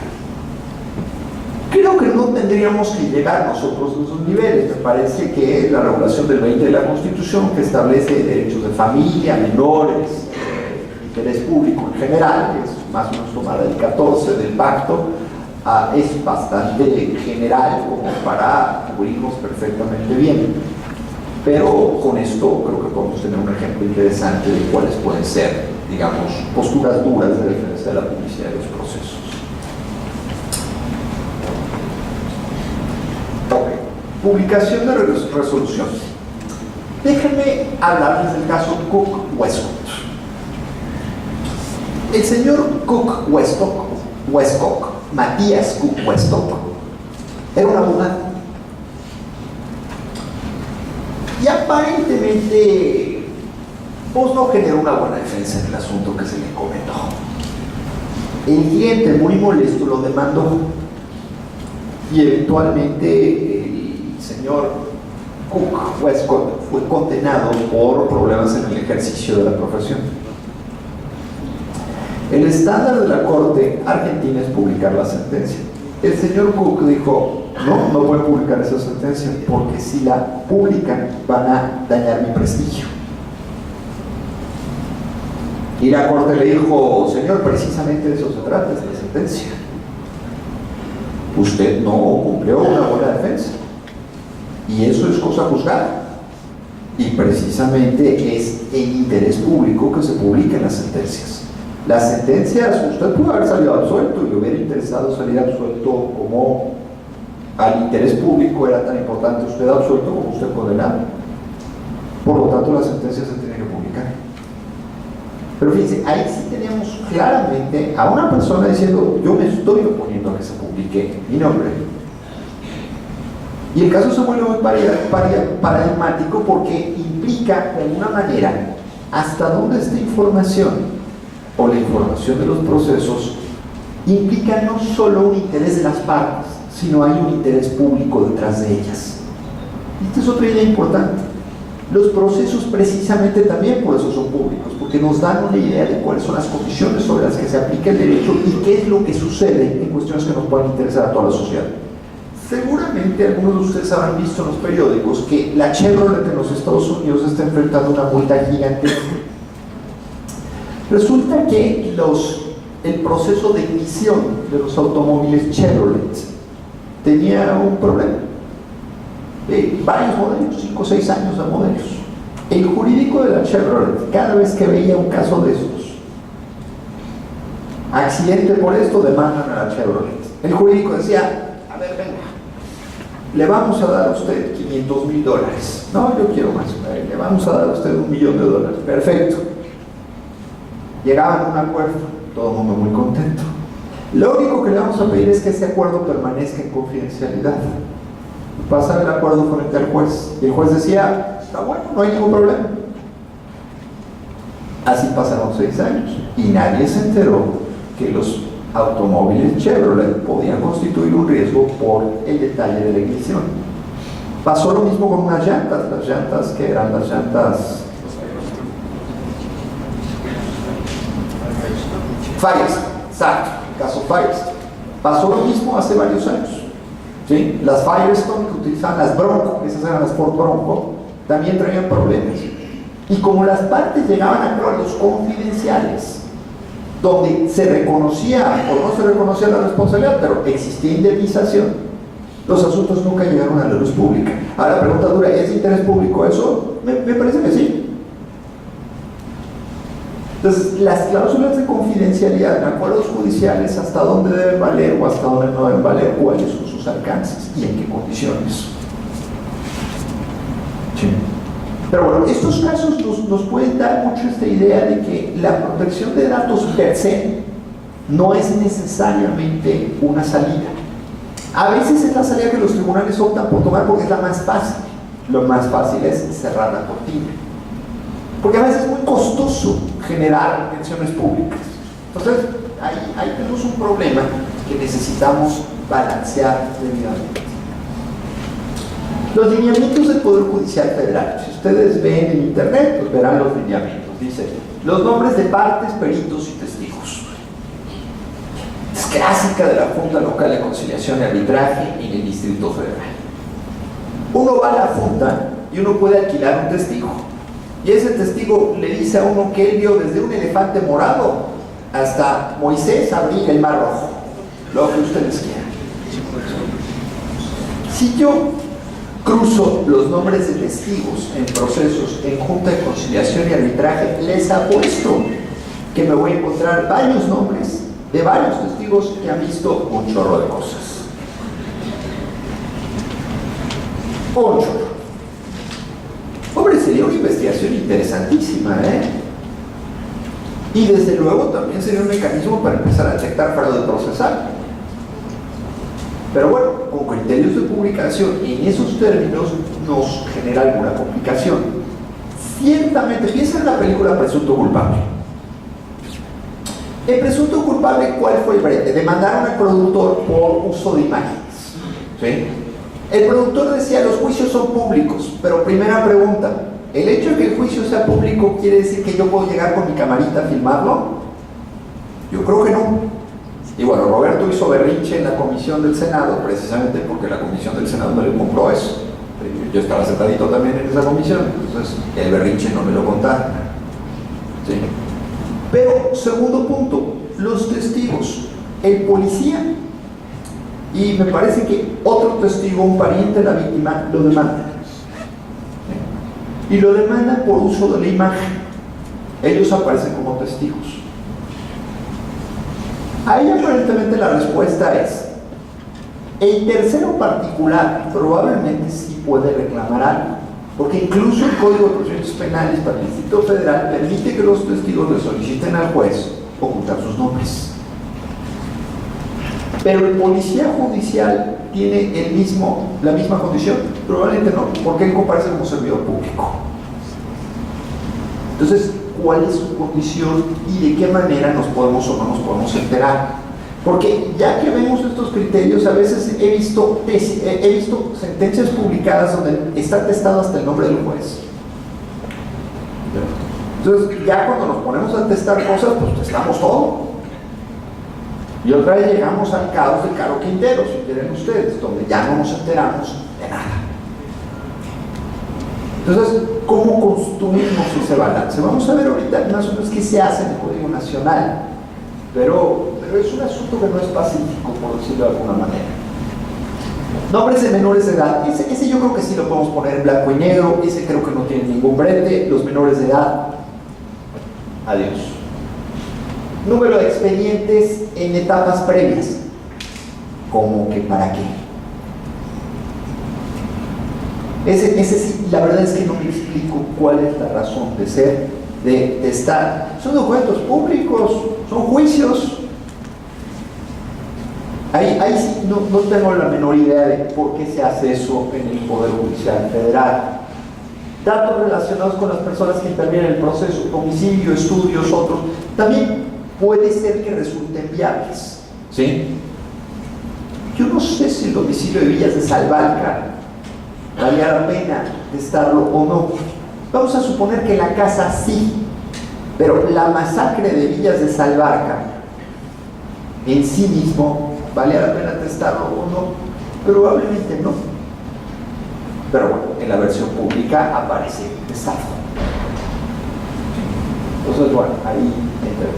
Creo que no tendríamos que llegar nosotros a esos niveles. Me parece que la regulación del 20 de la Constitución, que establece derechos de familia, menores, interés público en general, que es más o menos tomada del 14 del pacto, es bastante general como para cubrirnos perfectamente bien. Pero con esto creo que podemos tener un ejemplo interesante de cuáles pueden ser, digamos, posturas duras de defensa de la publicidad de los procesos. Publicación de resolución. Déjenme hablarles del caso Cook-Westcott. El señor Westcott, Matías Cook-Westcott, era un abogado. Y aparentemente, pues no generó una buena defensa en el asunto que se le comentó. El cliente, muy molesto, lo demandó. Y eventualmente el señor Cook-Westcott fue condenado por problemas en el ejercicio de la profesión. El estándar de la Corte Argentina es publicar la sentencia. El señor Cook dijo, no pueden publicar esa sentencia porque si la publican van a dañar mi prestigio. Y la Corte le dijo, señor, precisamente de eso se trata esta sentencia. Usted no cumplió una buena defensa y eso es cosa juzgada. Y precisamente es en interés público que se publiquen las sentencias. Las sentencias, usted pudo haber salido absuelto y le hubiera interesado salir absuelto como al interés público era tan importante usted absuelto como usted condenado. Por lo tanto, la sentencia se tiene que publicar. Pero fíjense, ahí sí tenemos claramente a una persona diciendo, yo me estoy oponiendo a que se publique mi nombre. Y el caso se vuelve muy paradigmático porque implica de alguna manera hasta dónde esta información o la información de los procesos implica no solo un interés de las partes, si no hay un interés público detrás de ellas. Esta es otra idea importante. Los procesos precisamente también por eso son públicos, porque nos dan una idea de cuáles son las condiciones sobre las que se aplica el derecho y qué es lo que sucede en cuestiones que nos pueden interesar a toda la sociedad. Seguramente algunos de ustedes habrán visto en los periódicos que la Chevrolet en los Estados Unidos está enfrentando una multa gigantesca. Resulta que el proceso de emisión de los automóviles Chevrolet tenía un problema. Varios modelos, 5 o 6 años de modelos. El jurídico de la Chevrolet, cada vez que veía un caso de estos, accidente por esto, demandan a la Chevrolet. El jurídico decía, a ver, venga, le vamos a dar a usted $500,000. No, yo quiero más. Le vamos a dar a usted $1,000,000. Perfecto. Llegaban a un acuerdo, todo el mundo muy contento. Lo único que le vamos a pedir es que ese acuerdo permanezca en confidencialidad. Pasar el acuerdo frente al juez. Y el juez decía, está bueno, no hay ningún problema. Así pasaron 6 años y nadie se enteró que los automóviles Chevrolet podían constituir un riesgo por el detalle de la ignición. Pasó lo mismo con unas llantas, las llantas que eran las llantas Firestone, exacto, el caso Firestone. Pasó lo mismo hace varios años. ¿Sí? Las Firestone que utilizaban las Bronco, esas eran las Ford Bronco, también traían problemas. Y como las partes llegaban a acuerdos confidenciales, donde se reconocía o no se reconocía la responsabilidad, pero existía indemnización, los asuntos nunca llegaron a la luz pública. Ahora la pregunta dura, ¿es de interés público eso? Me parece que sí. Entonces, las cláusulas de confidencialidad en acuerdos judiciales, hasta dónde deben valer o hasta dónde no deben valer, cuáles son sus alcances y en qué condiciones. Sí. Pero bueno, estos casos nos pueden dar mucho esta idea de que la protección de datos per se no es necesariamente una salida. A veces es la salida que los tribunales optan por tomar porque es la más fácil. Lo más fácil es cerrar la cortina. Porque a veces es muy costoso generar pensiones públicas. Entonces, ahí tenemos un problema que necesitamos balancear debidamente. Los lineamientos del Poder Judicial Federal. Si ustedes ven en internet, pues verán los lineamientos. Dice, los nombres de partes, peritos y testigos. Es clásica de la Junta Local de Conciliación y Arbitraje en el Distrito Federal. Uno va a la Junta y uno puede alquilar un testigo. Y ese testigo le dice a uno que él vio desde un elefante morado hasta Moisés abrir el mar rojo, lo que ustedes quieran. Si yo cruzo los nombres de testigos en procesos en Junta de Conciliación y Arbitraje, les apuesto que me voy a encontrar varios nombres de varios testigos que han visto un chorro de cosas. Un chorro. Hombre, sería una investigación interesantísima, ¿eh? Y desde luego también sería un mecanismo para empezar a detectar fraude procesal. Pero bueno, con criterios de publicación en esos términos nos genera alguna complicación. Ciertamente, piensa en la película Presunto Culpable. En Presunto Culpable, ¿cuál fue el brete? Demandaron al productor por uso de imágenes. ¿Sí? El productor decía, los juicios son públicos, pero primera pregunta, ¿el hecho de que el juicio sea público quiere decir que yo puedo llegar con mi camarita a filmarlo? Yo creo que no. Y bueno, Roberto hizo berrinche en la comisión del Senado, precisamente porque la comisión del Senado no le compró eso. Yo estaba sentadito también en esa comisión, entonces el berrinche no me lo contaron. ¿Sí? Pero, segundo punto, los testigos, el policía, y me parece que otro testigo, un pariente de la víctima, lo demanda. Y lo demandan por uso de la imagen. Ellos aparecen como testigos. Ahí aparentemente la respuesta es, el tercero particular probablemente sí puede reclamar algo, porque incluso el Código de Procedimientos Penales para el Distrito Federal permite que los testigos le soliciten al juez ocultar sus nombres. Pero el policía judicial tiene la misma condición, probablemente no, porque él comparece como servidor público. Entonces, ¿cuál es su condición y de qué manera nos podemos o no nos podemos enterar? Porque ya que vemos estos criterios, a veces he visto sentencias publicadas donde está atestado hasta el nombre del juez. Entonces, ya cuando nos ponemos a testar cosas, pues testamos todo. Y otra vez llegamos al caos de Caro Quintero, si quieren ustedes, donde ya no nos enteramos de nada. Entonces, ¿cómo construimos ese balance? Vamos a ver ahorita más o menos qué se hace en el Código Nacional, pero es un asunto que no es pacífico, por decirlo de alguna manera. Nombres de menores de edad, ese yo creo que sí lo podemos poner en blanco y negro, ese creo que no tiene ningún brete. Los menores de edad, adiós. Número de expedientes en etapas previas, ¿cómo que para qué? Ese sí, la verdad es que no me explico cuál es la razón de ser, de estar. Son documentos públicos, son juicios. Ahí sí no tengo la menor idea de por qué se hace eso en el Poder Judicial Federal. Datos relacionados con las personas que intervienen en el proceso, domicilio, estudios, otros, también puede ser que resulten viables, ¿sí? Yo no sé si el domicilio de Villas de Salvalca valía la pena testarlo o no. Vamos a suponer que la casa sí, pero la masacre de Villas de Salvalca en sí mismo, ¿valía la pena testarlo o no? Probablemente no. Pero bueno, en la versión pública aparece testado. Entonces, bueno, ahí entra.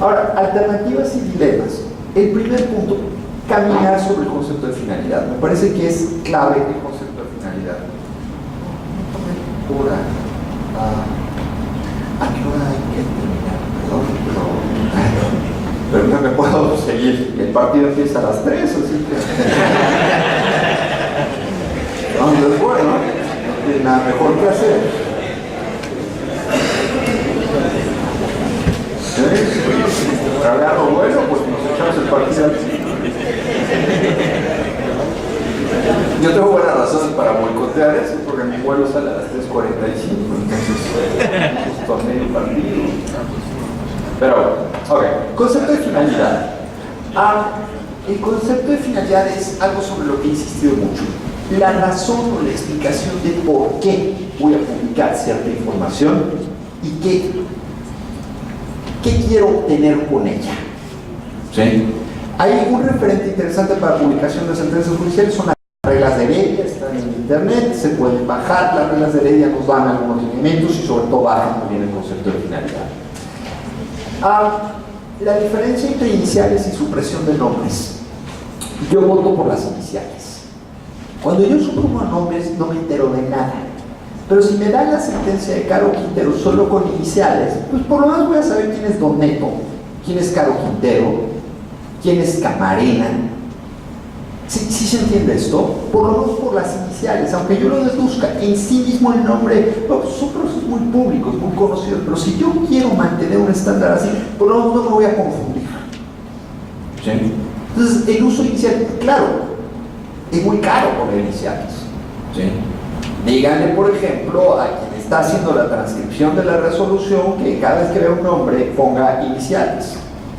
Ahora, alternativas y dilemas. El primer punto, caminar sobre el concepto de finalidad. Me parece que es clave el concepto de finalidad. ¿A qué hora hay que terminar? Perdón, pero no me puedo seguir. El partido empieza a las 3, así que... Entonces, bueno, no tiene nada mejor que hacer. Para ver algo bueno, pues nos echamos el partido. Yo tengo buenas razones para boicotear eso, porque mi vuelo sale a las 3:45, entonces justo a medio partido. Pero, ok, concepto de finalidad. El concepto de finalidad es algo sobre lo que he insistido mucho. La razón o la explicación de por qué voy a publicar cierta información y qué quiero obtener con ella. ¿Sí? Hay un referente interesante para publicación de sentencias judiciales, son las reglas de Heredia, están en internet, se pueden bajar. Las reglas de Heredia nos dan algunos elementos y sobre todo bajan también el concepto de finalidad. La diferencia entre iniciales y supresión de nombres. Yo voto por las iniciales. Cuando yo suprimo nombres no me entero de nada. Pero si me dan la sentencia de Caro Quintero solo con iniciales, pues por lo menos voy a saber quién es Don Neto, quién es Caro Quintero, quién es Camarena. ¿Sí se entiende esto? Por lo menos por las iniciales, aunque yo lo deduzca en sí mismo el nombre, pues son procesos muy públicos, muy conocidos, pero si yo quiero mantener un estándar así, por lo menos no me voy a confundir. ¿Sí? Entonces, el uso inicial, claro, es muy caro poner iniciales. ¿Sí? Díganle, por ejemplo, a quien está haciendo la transcripción de la resolución que cada vez que vea un nombre ponga iniciales.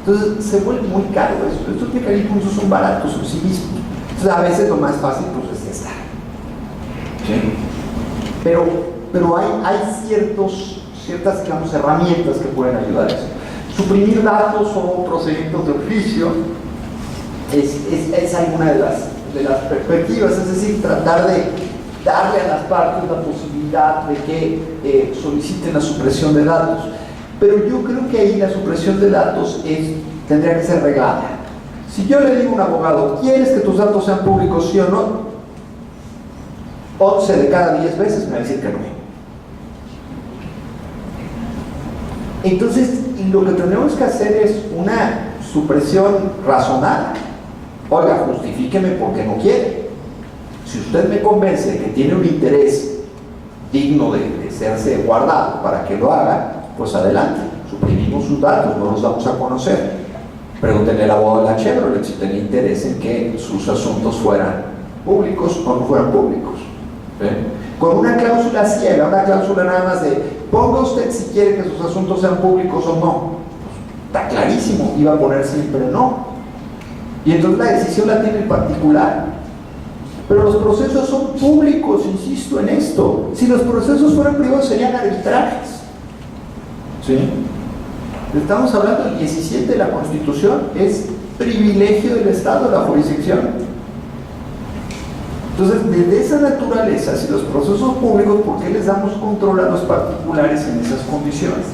Entonces se vuelve muy caro eso. Estos mecanismos son baratos en sí mismos. Entonces a veces lo más fácil pues es estar. ¿Sí? Pero hay ciertas digamos, herramientas que pueden ayudar a eso. Suprimir datos o procedimientos de oficio es alguna de las perspectivas, es decir, tratar de darle a las partes la posibilidad de que soliciten la supresión de datos. Pero yo creo que ahí la supresión de datos tendría que ser reglada. Si yo le digo a un abogado, ¿quieres que tus datos sean públicos, sí o no? 11 de cada 10 veces me va a decir que no. Entonces, lo que tenemos que hacer es una supresión razonada. Oiga, justifíqueme por qué no quiere. Si usted me convence de que tiene un interés digno de serse guardado para que lo haga, pues adelante, suprimimos sus datos, no los vamos a conocer. Pregúntenle al abogado de la Chevrolet si tenía interés en que sus asuntos fueran públicos o no fueran públicos. Con una cláusula ciega, una cláusula nada más de ponga usted si quiere que sus asuntos sean públicos o no. Pues, está clarísimo, iba a poner siempre no. Y entonces la decisión la tiene el particular. Pero los procesos son públicos, insisto en esto. Si los procesos fueran privados serían arbitrajes. ¿Sí? Estamos hablando del 17 de la Constitución, es privilegio del Estado la jurisdicción. Entonces, desde esa naturaleza, si los procesos públicos, ¿por qué les damos control a los particulares en esas condiciones?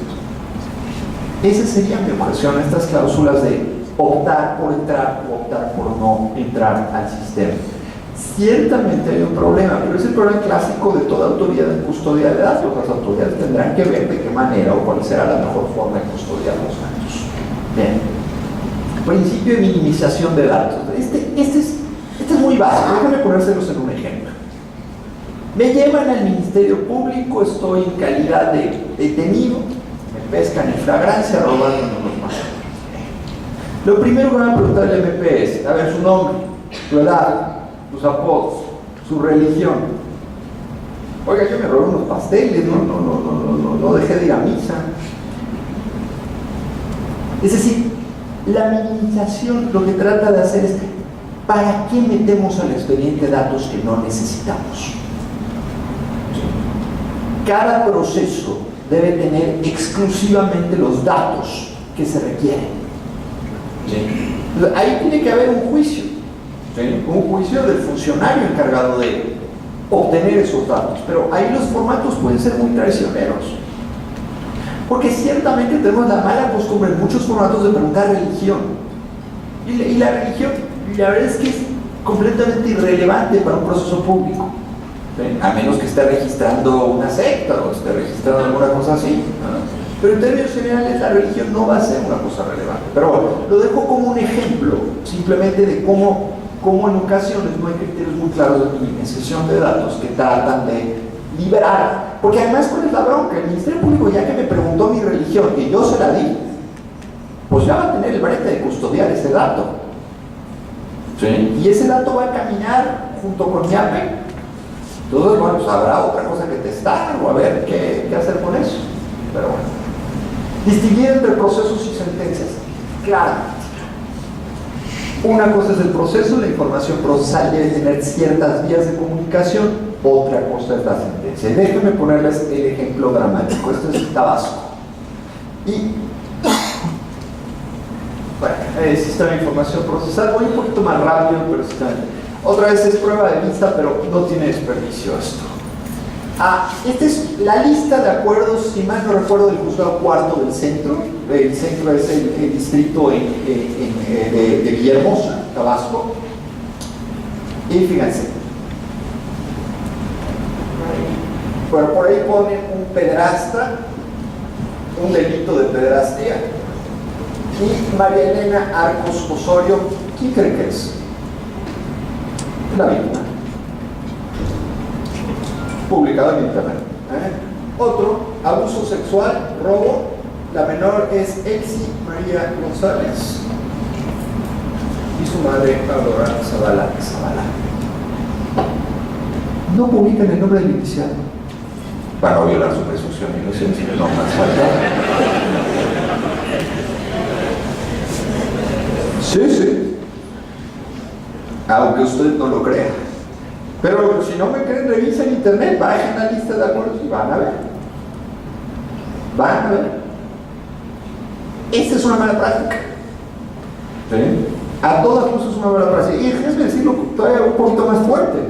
Esa sería mi objeción a estas cláusulas de optar por entrar o optar por no entrar al sistema. Ciertamente hay un problema, pero es el problema clásico de toda autoridad en custodia de datos. Las autoridades tendrán que ver de qué manera o cuál será la mejor forma de custodiar los datos. Bien. Principio de minimización de datos. Este es muy básico, déjame ponérselos en un ejemplo. Me llevan al Ministerio Público, estoy en calidad de detenido, me pescan en flagrancia, robándome los manos. Lo primero que me van a preguntar el MP es, a ver, su nombre, su edad, sus apodos, su religión. Oiga, yo me robé unos pasteles, no dejé de ir a misa. Es decir, la minimización lo que trata de hacer es, ¿para qué metemos al expediente datos que no necesitamos? Cada proceso debe tener exclusivamente los datos que se requieren. ¿Sí? Ahí tiene que haber un juicio. ¿Sí? Un juicio del funcionario encargado de obtener esos datos, pero ahí los formatos pueden ser muy traicioneros, porque ciertamente tenemos la mala costumbre en muchos formatos de preguntar religión, y la religión, la verdad es que es completamente irrelevante para un proceso público, ¿sí? A menos que esté registrando una secta o esté registrando alguna cosa así, ¿no? Pero en términos generales la religión no va a ser una cosa relevante. Pero bueno, lo dejo como un ejemplo simplemente de cómo en ocasiones no hay criterios muy claros de minimización de datos que tratan de liberar. Porque además, ¿cuál es la bronca? El Ministerio Público, ya que me preguntó mi religión y yo se la di, pues ya va a tener el brete de custodiar ese dato. ¿Sí? Y ese dato va a caminar junto con mi APE. Entonces, bueno, pues habrá otra cosa que testar o a ver qué hacer con eso. Pero bueno, distinguir entre procesos y sentencias. Claro. Una cosa es el proceso, la información procesal debe tener ciertas vías de comunicación, otra cosa es la sentencia. Y déjenme ponerles el ejemplo dramático. Esto es Tabasco. Y, bueno, sistema de información procesal, voy un poquito más rápido, pero otra vez es prueba de vista, pero no tiene desperdicio esto. Esta es la lista de acuerdos, si mal no recuerdo, del juzgado cuarto del centro. El centro es el distrito de Villahermosa, Tabasco. Y fíjense, bueno, por ahí ponen un pederasta, un delito de pederastía, y María Elena Arcos Osorio. ¿Quién cree que es? La víctima. Publicado en internet. Otro, abuso sexual, robo. La menor es Elsie María González y su madre Aurora Zavala. No publican el nombre del iniciado para no violar su presunción de inocencia, no más falta. Sí, aunque usted no lo crea. Pero si no me creen, revisen en internet, bajen la lista de acuerdos y van a ver. Esta es una mala práctica. ¿Sí? A todas luces es una mala práctica. Y déjenme decirlo todavía un poquito más fuerte.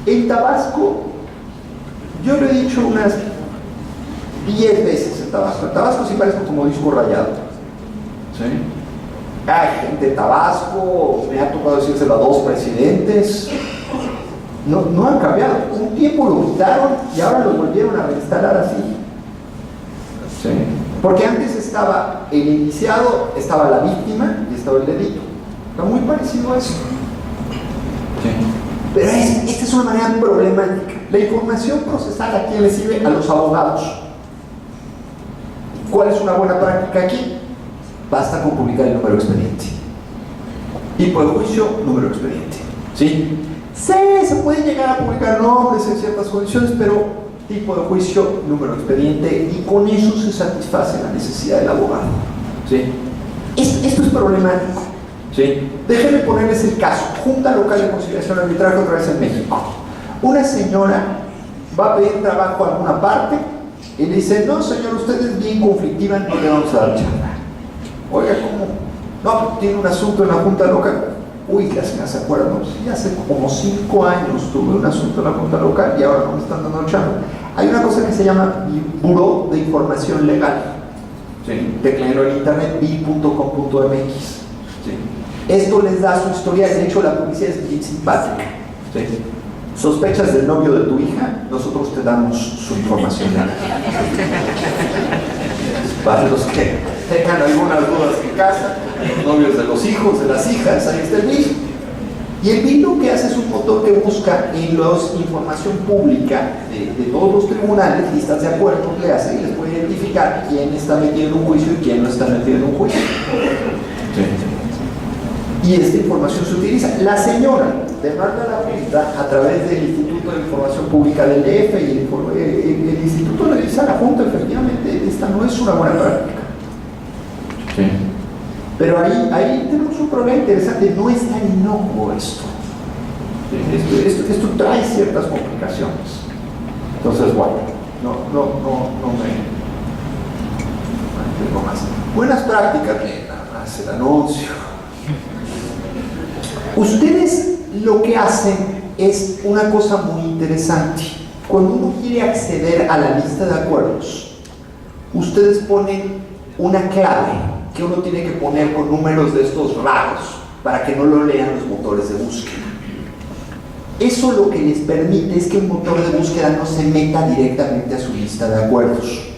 En Tabasco, yo lo he dicho unas 10 veces en Tabasco. En Tabasco sí parezco como disco rayado. ¿Sí? Hay gente de Tabasco, me ha tocado decírselo a 2 presidentes. No han cambiado. Un tiempo lo quitaron y ahora lo volvieron a reinstalar así. ¿Sí? Porque antes estaba el iniciado, estaba la víctima y estaba el delito. Está muy parecido a eso. Sí. Pero esta es una manera problemática. La información procesal, ¿a quién le sirve? A los abogados. ¿Cuál es una buena práctica aquí? Basta con publicar el número de expediente. Tipo de juicio, número de expediente. ¿Sí? Sí, se pueden llegar a publicar nombres en ciertas condiciones, pero tipo de juicio, número de expediente, y con eso se satisface la necesidad del abogado. ¿Sí? Esto es problemático. ¿Sí? Déjenme ponerles el caso. Junta Local de Conciliación y Arbitraje otra vez en México. Una señora va a pedir trabajo a alguna parte y le dice, no señor, usted es bien conflictiva, no le vamos a dar charla. Oiga, ¿cómo? No, tiene un asunto en la Junta Local. Uy, la señora se acuerda, no, sí, hace como 5 años tuve un asunto en la Junta Local y ahora no me están dando charla. Hay una cosa que se llama Buró de Información Legal. ¿Sí? Tecléenlo en internet, bi.com.mx. ¿Sí? Esto les da su historia, de hecho la publicidad es bien simpática. ¿Sí? ¿Sospechas del novio de tu hija? Nosotros te damos su información legal. Para los que tengan algunas dudas en casa, los novios de los hijos, de las hijas, ahí está el BIL. Y el BIL lo que hace es un motor que busca en la información pública de todos los tribunales, listas de acuerdos, le hace y les puede identificar quién está metido en un juicio y quién no está metido en un juicio. Sí. Y esta información se utiliza. La señora demanda la Junta a través del Instituto de Información Pública del DF y el Instituto le dice a la Junta, efectivamente, esta no es una buena práctica. Sí. Pero ahí tenemos un problema interesante, no es tan inocuo esto. Esto trae ciertas complicaciones. Entonces, bueno, no me tengo más. Buenas prácticas, nada más el anuncio. Ustedes lo que hacen es una cosa muy interesante. Cuando uno quiere acceder a la lista de acuerdos, ustedes ponen una clave que uno tiene que poner con números de estos raros para que no lo lean los motores de búsqueda. Eso lo que les permite es que un motor de búsqueda no se meta directamente a su lista de acuerdos.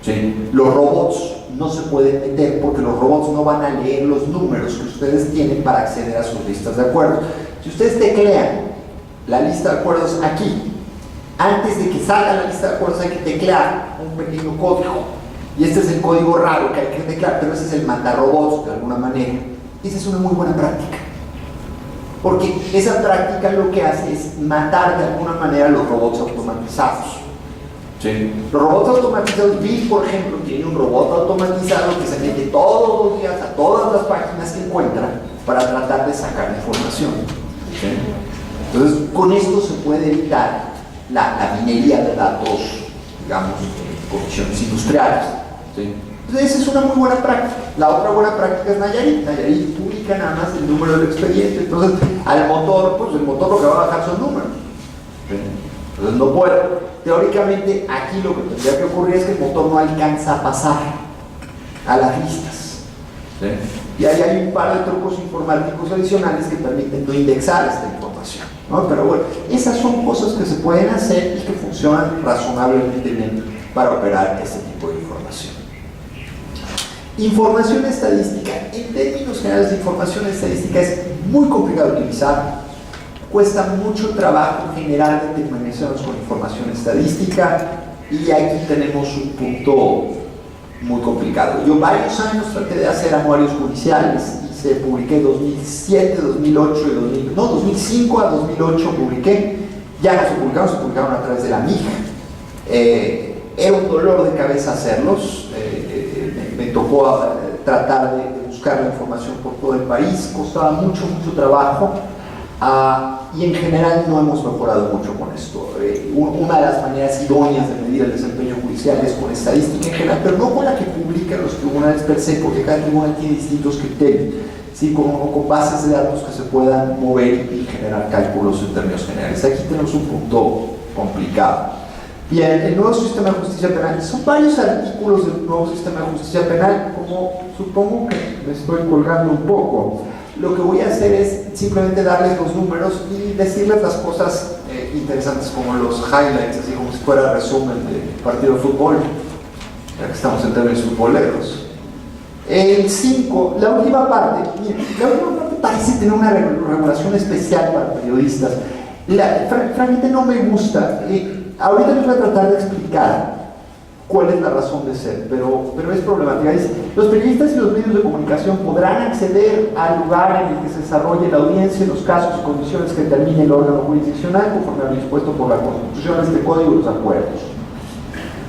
¿Sí? Los robots no se pueden meter porque los robots no van a leer los números que ustedes tienen para acceder a sus listas de acuerdos. Si ustedes teclean la lista de acuerdos aquí, antes de que salga la lista de acuerdos hay que teclear un pequeño código. Y este es el código raro que hay que teclear, pero ese es el mandarrobots de alguna manera. Esa es una muy buena práctica. Porque esa práctica lo que hace es matar de alguna manera los robots automatizados. Sí. Los robots automatizados, Bill, por ejemplo, tiene un robot automatizado que se mete todos los días a todas las páginas que encuentra para tratar de sacar información. Sí. Entonces, con esto se puede evitar la minería de datos, digamos, condiciones industriales. ¿Sí? Entonces, esa es una muy buena práctica. La otra buena práctica es Nayarit. Nayarit publica nada más el número del expediente. Entonces, al motor, pues el motor lo que va a bajar son números. ¿Sí? Entonces, no puede. Teóricamente, aquí lo que tendría que ocurrir es que el motor no alcanza a pasar a las listas. ¿Sí? Y ahí hay un par de trucos informáticos adicionales que permiten no indexar esta información, ¿no? Pero bueno, esas son cosas que se pueden hacer y que funcionan razonablemente bien para operar este tipo de información. Información estadística. En términos generales, la información estadística es muy complicado de utilizar. Cuesta mucho trabajo generalmente manejarnos con información estadística y aquí tenemos un punto muy complicado. Yo varios años traté de hacer anuarios judiciales y se publiqué 2007, 2008 y 2005 a 2008 publiqué. Ya no se publicaron a través de la MIG. Era un dolor de cabeza hacerlos. Me tocó tratar de buscar la información por todo el país. Costaba mucho trabajo. Y en general no hemos mejorado mucho con esto. Una de las maneras idóneas de medir el desempeño judicial es con estadística en general, pero no con la que publican los tribunales per se, porque cada tribunal tiene distintos criterios, ¿sí? con bases de datos que se puedan mover y generar cálculos en términos generales. Aquí tenemos un punto complicado. Bien, el nuevo sistema de justicia penal. Son varios artículos del nuevo sistema de justicia penal, como supongo que me estoy colgando un poco. Lo que voy a hacer es simplemente darles los números y decirles las cosas interesantes como los highlights, así como si fuera resumen de partido de fútbol, ya que estamos en términos futboleros. El 5, la última parte parece tener una regulación especial para periodistas. Francamente no me gusta. Ahorita les voy a tratar de explicar cuál es la razón de ser, pero es problemática. Los periodistas y los medios de comunicación podrán acceder al lugar en el que se desarrolle la audiencia en los casos y condiciones que determine el órgano jurisdiccional conforme a lo dispuesto por la Constitución, este Código y los acuerdos.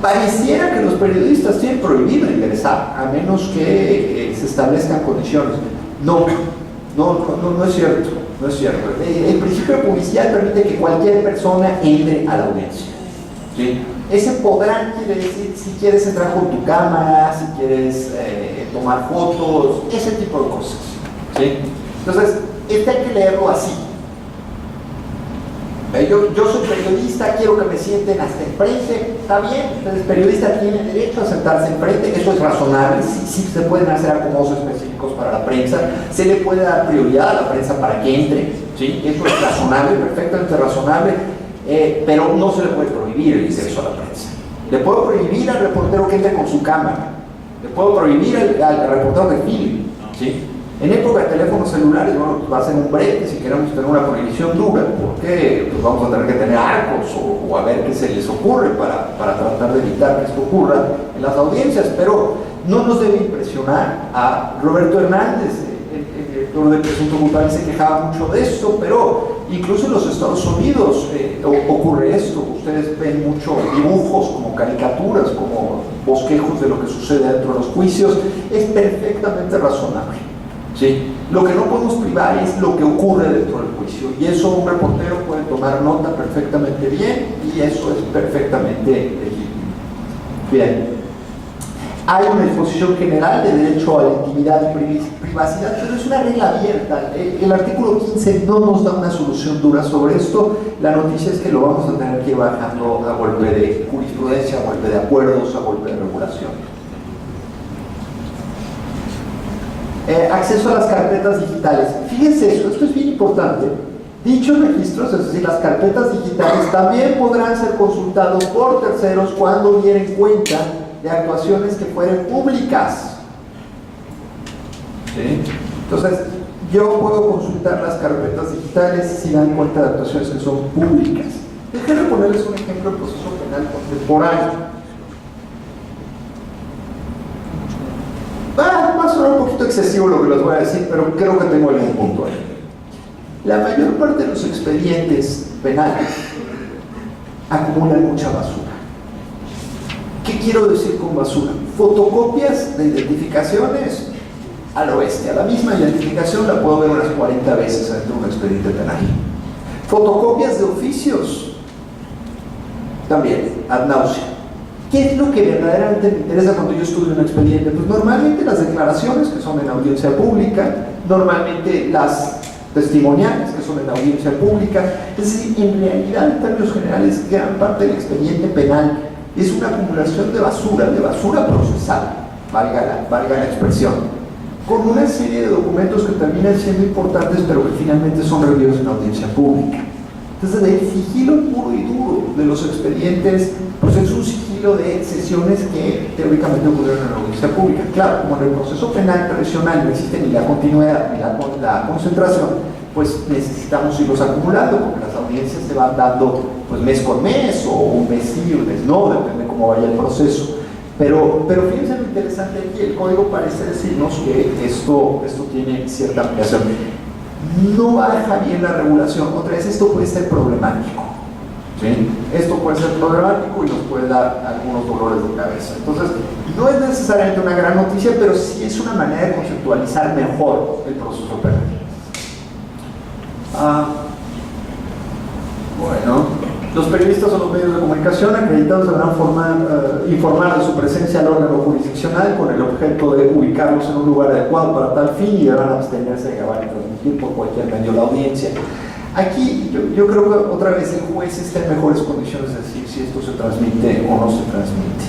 Pareciera que los periodistas tienen prohibido ingresar, a menos que se establezcan condiciones. No, No es cierto, no es cierto. El principio de publicidad permite que cualquier persona entre a la audiencia. ¿Sí? Ese podrán quiere decir si quieres entrar con tu cámara, si quieres tomar fotos, ese tipo de cosas. ¿Sí? Entonces, hay que leerlo así. Yo soy periodista, quiero que me sienten hasta enfrente, está bien, entonces el periodista tiene derecho a sentarse enfrente, eso es razonable, sí se pueden hacer acomodos específicos para la prensa, se le puede dar prioridad a la prensa para que entre, ¿sí? Eso es razonable, perfectamente razonable, pero no se le puede prohibir el acceso a la prensa. Le puedo prohibir al reportero que entre con su cámara, le puedo prohibir al reportero que filme, ¿sí? En época de teléfonos celulares, bueno, pues va a ser un brete si queremos tener una prohibición dura, porque pues vamos a tener que tener arcos o a ver qué se les ocurre para tratar de evitar que esto ocurra en las audiencias, pero no nos debe impresionar. A Roberto Hernández, el director de Presunto Culpable, se quejaba mucho de esto, pero incluso en los Estados Unidos ocurre esto. Ustedes ven muchos dibujos como caricaturas, como bosquejos de lo que sucede dentro de los juicios, es perfectamente razonable. ¿Sí? Lo que no podemos privar es lo que ocurre dentro del juicio, y eso un reportero puede tomar nota perfectamente bien, y eso es perfectamente legítimo. Bien, hay una disposición general de derecho a la intimidad y privacidad, pero es una regla abierta. El artículo 15 no nos da una solución dura sobre esto. La noticia es que lo vamos a tener que ir bajando a golpe de jurisprudencia, a golpe de acuerdos, a golpe de regulación. Acceso a las carpetas digitales. Fíjense eso, esto es bien importante. Dichos registros, es decir, las carpetas digitales, también podrán ser consultados por terceros cuando dieren cuenta de actuaciones que fueren públicas. ¿Sí? Entonces, yo puedo consultar las carpetas digitales si dan cuenta de actuaciones que son públicas. Déjenme ponerles un ejemplo del proceso penal contemporáneo. Va a sonar un poquito excesivo lo que les voy a decir, pero creo que tengo algún punto ahí. La mayor parte de los expedientes penales acumulan mucha basura. ¿Qué quiero decir con basura? Fotocopias de identificaciones al oeste. La misma identificación la puedo ver unas 40 veces dentro de un expediente penal. Fotocopias de oficios, también, ad nauseam. ¿Qué es lo que verdaderamente me interesa cuando yo estudio un expediente? Pues normalmente las declaraciones que son en audiencia pública, normalmente las testimoniales que son en audiencia pública. Es decir, en realidad, en términos generales, gran parte del expediente penal es una acumulación de basura procesal, valga la expresión, con una serie de documentos que terminan siendo importantes, pero que finalmente son rendidos en audiencia pública. Entonces, el sigilo puro y duro de los expedientes, pues es un sigilo de sesiones que teóricamente ocurrieron en la audiencia pública. Claro, como en el proceso penal tradicional no existe ni la continuidad ni la concentración, pues necesitamos irlos acumulando, porque las audiencias se van dando pues mes con mes, o un mes sí, un mes no, depende cómo vaya el proceso. Pero fíjense lo interesante aquí, el código parece decirnos que esto tiene cierta ampliación. No baja bien la regulación. Otra vez, esto puede ser problemático, ¿sí? Esto puede ser problemático y nos puede dar algunos dolores de cabeza. Entonces, no es necesariamente una gran noticia, pero sí es una manera de conceptualizar mejor el proceso penal. Bueno, los periodistas o los medios de comunicación acreditados deberán informar de su presencia al órgano jurisdiccional con el objeto de ubicarlos en un lugar adecuado para tal fin, y deberán abstenerse de grabar y transmitir por cualquier medio la audiencia. Aquí yo creo que otra vez el juez está en mejores condiciones de decir si esto se transmite o no se transmite.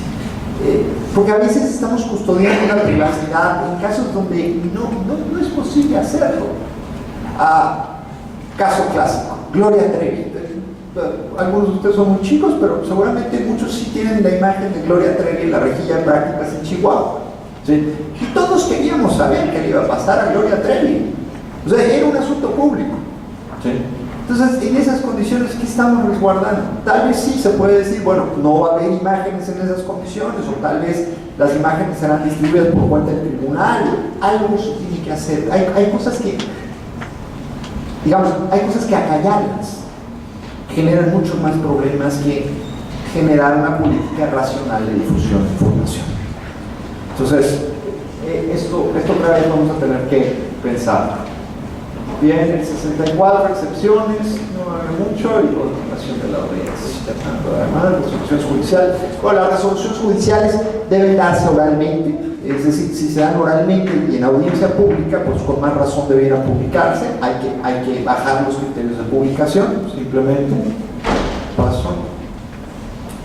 Porque a veces estamos custodiando una privacidad en casos donde no es posible hacerlo. Caso clásico, Gloria Trevi. Algunos de ustedes son muy chicos, pero seguramente muchos sí tienen la imagen de Gloria Trevi en la rejilla de prácticas en Chihuahua, ¿sí? Y todos queríamos saber qué le iba a pasar a Gloria Trevi. O sea, era un asunto público, ¿sí? Entonces, en esas condiciones, ¿qué estamos resguardando? Tal vez sí se puede decir, bueno, no va a haber imágenes en esas condiciones, o tal vez las imágenes serán distribuidas por cuenta del tribunal. Algo se tiene que hacer. Hay cosas que, digamos, hay cosas que acallarlas generan muchos más problemas que generar una política racional de difusión de información. Entonces, esto otra vez vamos a tener que pensar. Bien, el 64, excepciones, no va a haber mucho, y continuación de la audiencia. Además, resoluciones judiciales. Bueno, las resoluciones judiciales deben darse oralmente, es decir, si se dan oralmente y en audiencia pública, pues con más razón deberían publicarse. Hay que bajar los criterios de publicación, simplemente. Paso.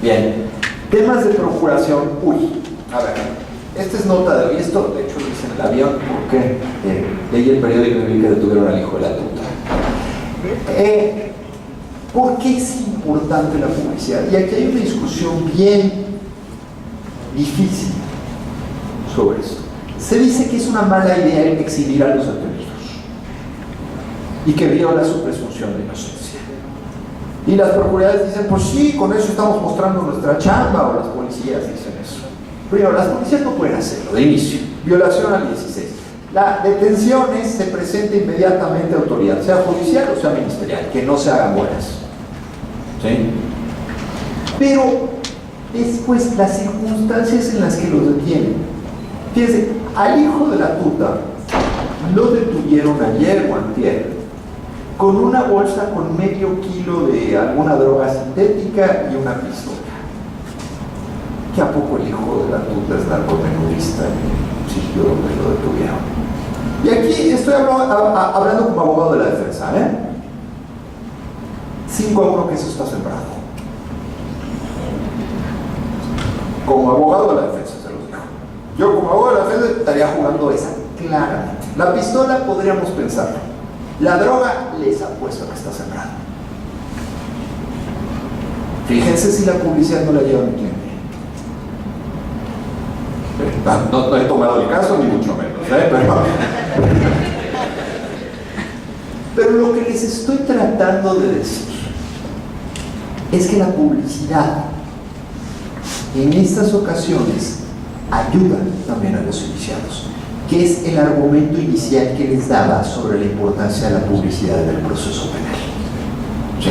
Bien, temas de procuración. Uy, a ver. Esta es nota de hoy, esto de hecho lo hice en el avión porque leí el periódico y vi que detuvieron al hijo de la tuta. ¿Por qué es importante la publicidad? Y aquí hay una discusión bien difícil sobre esto. Se dice que es una mala idea exhibir a los detenidos y que viola su presunción de inocencia. Y las procuradoras dicen, pues sí, con eso estamos mostrando nuestra chamba, o las policías dicen eso. Primero, las policías no pueden hacerlo de inicio. Violación al 16. La detención se presenta inmediatamente a autoridad, sea judicial o sea ministerial, que no se hagan buenas. ¿Sí? Pero después las circunstancias en las que los detienen. Fíjense, al hijo de la tuta lo detuvieron ayer o antier con una bolsa con medio kilo de alguna droga sintética y una pistola. ¿Que a poco el hijo de la tuta es narcomenudista en el sitio donde lo detuvieron? Y aquí estoy hablando como abogado de la defensa, 5-1 que eso está sembrado. Como abogado de la defensa, se los digo. Yo como abogado de la defensa estaría jugando esa, claramente. La pistola podríamos pensarlo. La droga les apuesto que está sembrado. Fíjense si la publicidad no la lleva a mi cliente. No he tomado el caso, ni mucho menos, pero lo que les estoy tratando de decir es que la publicidad en estas ocasiones ayuda también a los iniciados, que es el argumento inicial que les daba sobre la importancia de la publicidad en el proceso penal. ¿Sí?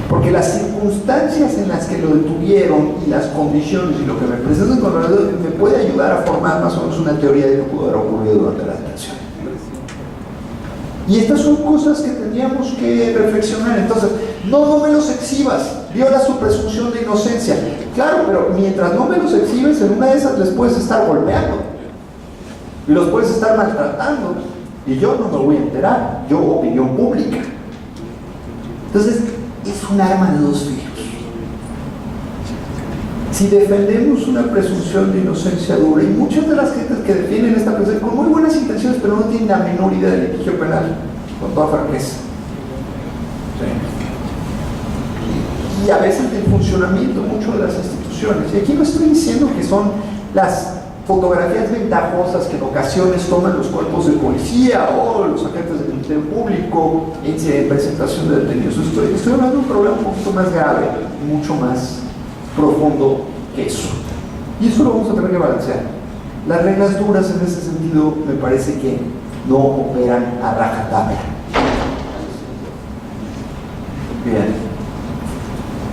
Porque las circunstancias en las que lo detuvieron y las condiciones y lo que me presentan con me puede ayudar a formar más o menos una teoría de lo que pudo haber ocurrido durante la detención. Y estas son cosas que tendríamos que reflexionar. Entonces, no me los exhibas, viola su presunción de inocencia. Claro, pero mientras no me los exhibes, en una de esas les puedes estar golpeando y los puedes estar maltratando y yo no me voy a enterar, yo opinión pública. Entonces, es un arma de dos filos. Si defendemos una presunción de inocencia dura, y muchas de las gentes que defienden esta presunción con muy buenas intenciones, pero no tienen la menor idea del litigio penal, con toda franqueza. ¿Sí? Y a veces del funcionamiento mucho de las instituciones. Y aquí no estoy diciendo que son las fotografías ventajosas que en ocasiones toman los cuerpos de policía o los agentes del Ministerio Público en presentación de detenidos. Estoy hablando de un problema un poquito más grave, mucho más profundo que eso. Y eso lo vamos a tener que balancear. Las reglas duras en ese sentido me parece que no operan a rajatabla. Bien.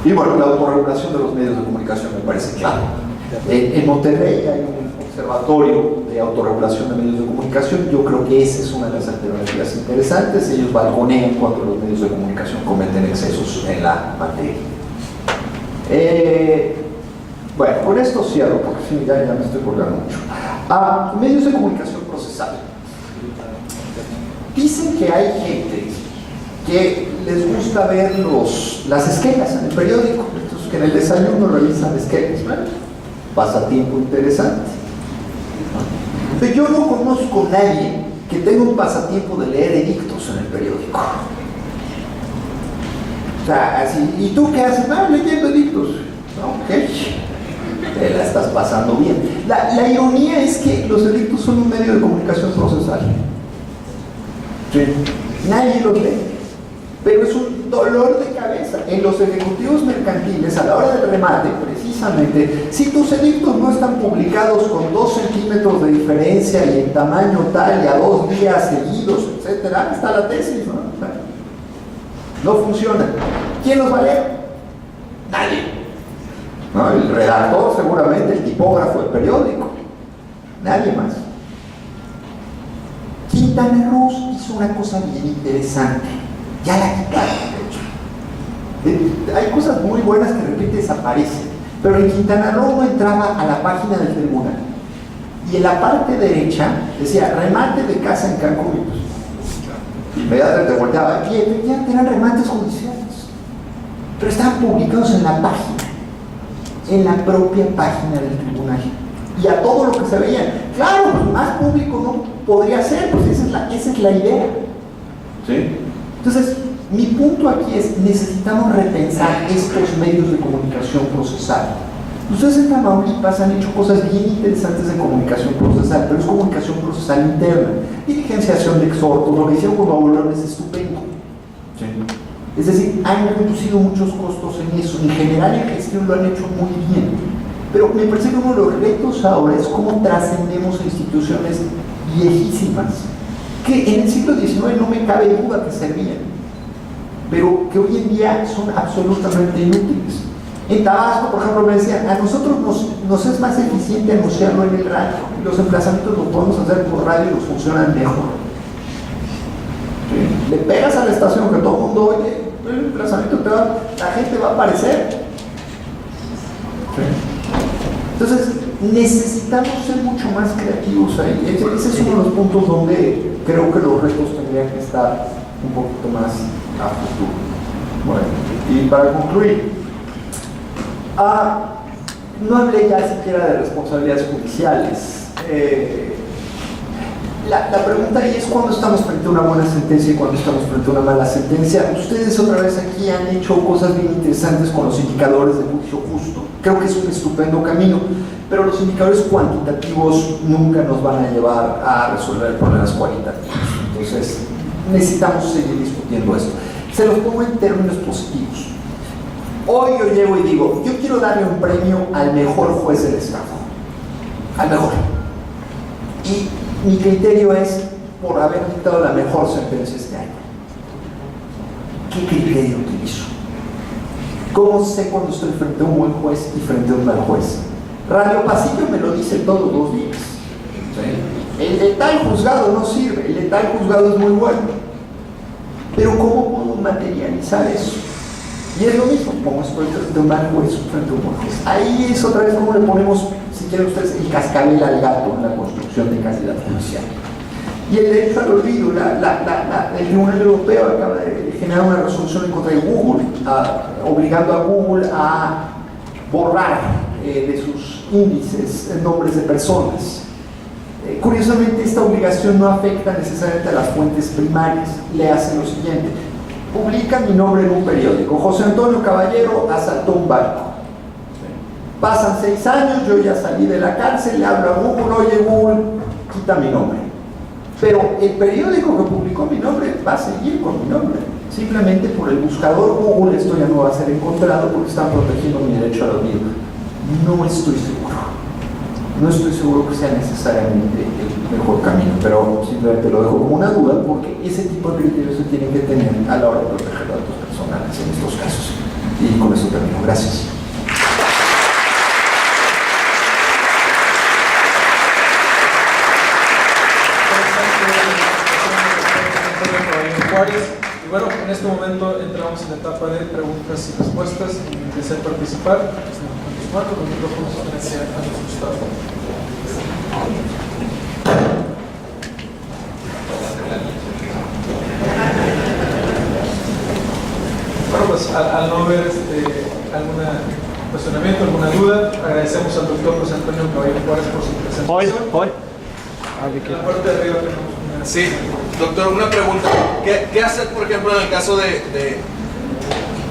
Y bueno, la autorregulación de los medios de comunicación me parece claro. En Monterrey hay un observatorio de autorregulación de medios de comunicación. Yo creo que esa es una de las alternativas interesantes. Ellos balconean cuando los medios de comunicación cometen excesos en la materia. Bueno, con esto cierro porque sí, ya me estoy colgando mucho. Medios de comunicación procesal. Dicen que hay gente que les gusta ver las esquelas en el periódico, entonces que en el desayuno revisan esquelas. Bueno, pasatiempo interesante. Pero yo no conozco a nadie que tenga un pasatiempo de leer edictos en el periódico. O sea, así, ¿y tú qué haces? Leyendo edictos. Ok, te la estás pasando bien. La ironía es que los edictos son un medio de comunicación procesal. Sí. Nadie los lee, pero es un dolor de cabeza. En los ejecutivos mercantiles, a la hora del remate, precisamente, si tus edictos no están publicados con 2 centímetros de diferencia y en tamaño tal y a 2 días seguidos, etcétera, está la tesis, ¿no? No funciona. ¿Quién los va a leer? Nadie. ¿No? El redactor, seguramente, el tipógrafo del periódico. Nadie más. ¿Quién Quintana Roo hizo una cosa bien interesante, ya la quitaron, de hecho. Hay cosas muy buenas que de repente desaparecen, pero en Quintana Roo no entraba a la página del tribunal y en la parte derecha decía remate de casa en Cancún. Inmediatamente volteaba y efectivamente eran remates judiciales, pero estaban publicados en la página, en la propia página del tribunal, y a todo lo que se veía. Claro, pues más público no podría ser, pues esa es la idea. ¿Sí? Entonces, mi punto aquí es, necesitamos repensar estos medios de comunicación procesal. Ustedes en Tamaulipas han hecho cosas bien interesantes en comunicación procesal, pero es comunicación procesal interna. Diligenciación de exhortos, lo que hicieron con Nuevo León es estupendo. ¿Sí? Es decir, han reducido muchos costos en eso. En general, en gestión lo han hecho muy bien. Pero me parece que uno de los retos ahora es cómo trascendemos a instituciones viejísimas, que en el siglo XIX no me cabe duda que servían, pero que hoy en día son absolutamente inútiles. En Tabasco, por ejemplo, me decían, a nosotros nos es más eficiente anunciarlo en el radio, los emplazamientos los podemos hacer por radio y los funcionan mejor. ¿Sí? Le pegas a la estación que todo el mundo oye, el emplazamiento la gente va a aparecer. ¿Sí? Entonces, necesitamos ser mucho más creativos ahí. Ese es uno de los puntos donde creo que los retos tendrían que estar un poquito más a futuro. Bueno, y para concluir, no hablé ya siquiera de responsabilidades judiciales. La pregunta ahí es cuándo estamos frente a una buena sentencia y cuándo estamos frente a una mala sentencia. Ustedes otra vez aquí han hecho cosas bien interesantes con los indicadores de juicio justo. Creo que es un estupendo camino, pero los indicadores cuantitativos nunca nos van a llevar a resolver problemas cualitativos. Entonces, necesitamos seguir discutiendo esto. Se los pongo en términos positivos. Hoy yo llego y digo, yo quiero darle un premio al mejor juez del Estado. Al mejor. Y mi criterio es por haber dictado la mejor sentencia este año. ¿Qué criterio utilizo? ¿Cómo sé cuando estoy frente a un buen juez y frente a un mal juez? Radio Pasillo me lo dice todos los días. ¿Sí? El de tal juzgado no sirve, el de tal juzgado es muy bueno. Pero ¿cómo puedo materializar eso? Y es lo mismo, como estoy frente a un mal juez frente a un buen juez. Ahí es otra vez como le ponemos, si quieren ustedes, el cascabel al gato en la construcción de calidad judicial. Y el derecho al olvido, el Tribunal Europeo acaba de generar una resolución en contra de Google, obligando a Google a borrar de sus índices nombres de personas. Curiosamente, esta obligación no afecta necesariamente a las fuentes primarias. Le hacen lo siguiente: publica mi nombre en un periódico, José Antonio Caballero asaltó un banco. Pasan 6 años, yo ya salí de la cárcel, le hablo a Google, oye Google, quita mi nombre. Pero el periódico que publicó mi nombre va a seguir con mi nombre. Simplemente por el buscador Google esto ya no va a ser encontrado porque están protegiendo mi derecho al olvido. No estoy seguro. No estoy seguro que sea necesariamente el mejor camino, pero simplemente lo dejo como una duda porque ese tipo de criterios se tienen que tener a la hora de proteger datos personales en estos casos. Y con eso termino. Gracias. Y bueno, en este momento entramos en la etapa de preguntas y respuestas. Y desea participar, los micrófonos frente a los costados. Bueno, pues al no haber algún cuestionamiento, alguna duda, agradecemos al doctor José Antonio Caballero Juárez por su presentación. En la parte de arriba tenemos una... Sí, doctor, una pregunta. ¿Qué hacer, por ejemplo, en el caso de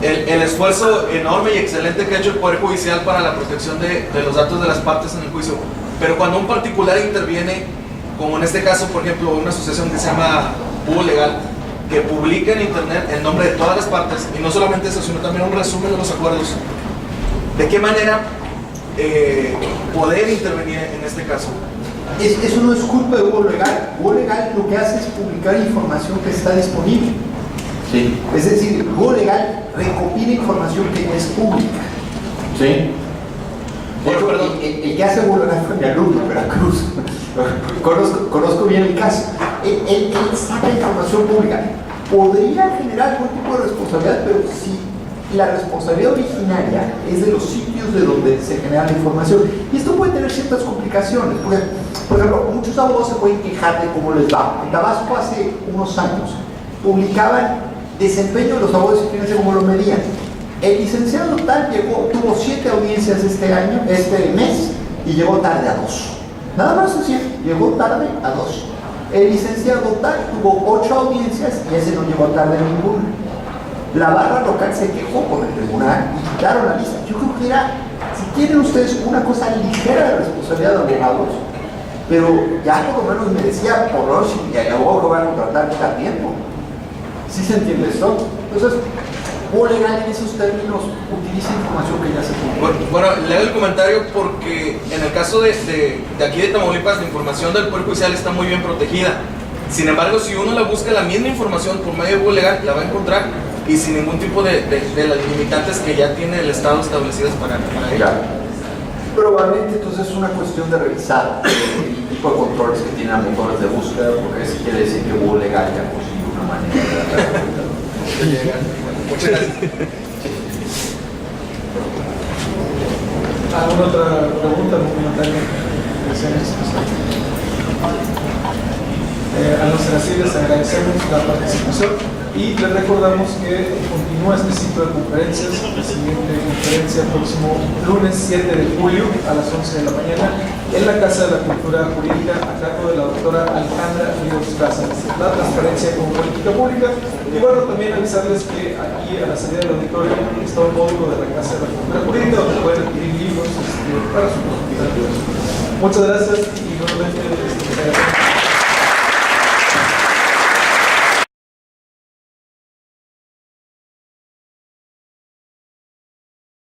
el esfuerzo enorme y excelente que ha hecho el Poder Judicial para la protección de los datos de las partes en el juicio? Pero cuando un particular interviene, como en este caso, por ejemplo, una asociación que se llama Búho Legal, que publica en internet el nombre de todas las partes, y no solamente eso, sino también un resumen de los acuerdos, ¿de qué manera poder intervenir en este caso? Eso no es culpa de Búho Legal. Búho Legal lo que hace es publicar información que está disponible. Sí. Es decir, Búho Legal recopila información que no es pública. Sí. De hecho, el que hace burla fue mi alumno en Veracruz. Conozco bien el caso. Él saca información pública. Podría generar algún tipo de responsabilidad, pero si la responsabilidad originaria es de los sitios de donde se genera la información. Y esto puede tener ciertas complicaciones. Porque, por ejemplo, muchos abogados se pueden quejar de cómo les va. En Tabasco hace unos años publicaban desempeño de los abogados y fíjense cómo lo medían. El licenciado tal tuvo 7 audiencias este mes, y llegó tarde a 2. Nada más así, llegó tarde a 2. El licenciado tal tuvo 8 audiencias y ese no llegó tarde a ninguna. La barra local se quejó con el tribunal y quitaron la lista. Yo creo que era, si quieren ustedes, una cosa ligera de responsabilidad de abogados, pero ya por lo menos merecía, por lo menos si el abogado va a contratar cada tiempo. ¿Sí se entiende esto? Entonces, ¿cómo legal en esos términos utiliza información que ya se publicó? Bueno, leo el comentario porque en el caso de aquí de Tamaulipas, la información del Poder Judicial está muy bien protegida. Sin embargo, si uno la busca, la misma información por medio de Google Legal, la va a encontrar y sin ningún tipo de las limitantes que ya tiene el Estado establecidas para ello. Probablemente entonces es una cuestión de revisar el tipo de controles que tienen a motores de búsqueda, porque eso quiere decir que Google Legal ya consiguió una manera de Muchas gracias. ¿Alguna otra pregunta o comentario? A no ser así, les agradecemos la participación y les recordamos que continúa este ciclo de conferencias. La siguiente conferencia el próximo lunes 7 de julio a las 11 de la mañana en la Casa de la Cultura Jurídica a cargo de la doctora Alejandra Ríos Casas. La transparencia como política pública. Y bueno, también avisarles que aquí a la salida del auditorio está un módulo de la Casa de la Cultura Jurídica donde pueden adquirir libros para su consulta. Muchas gracias y nuevamente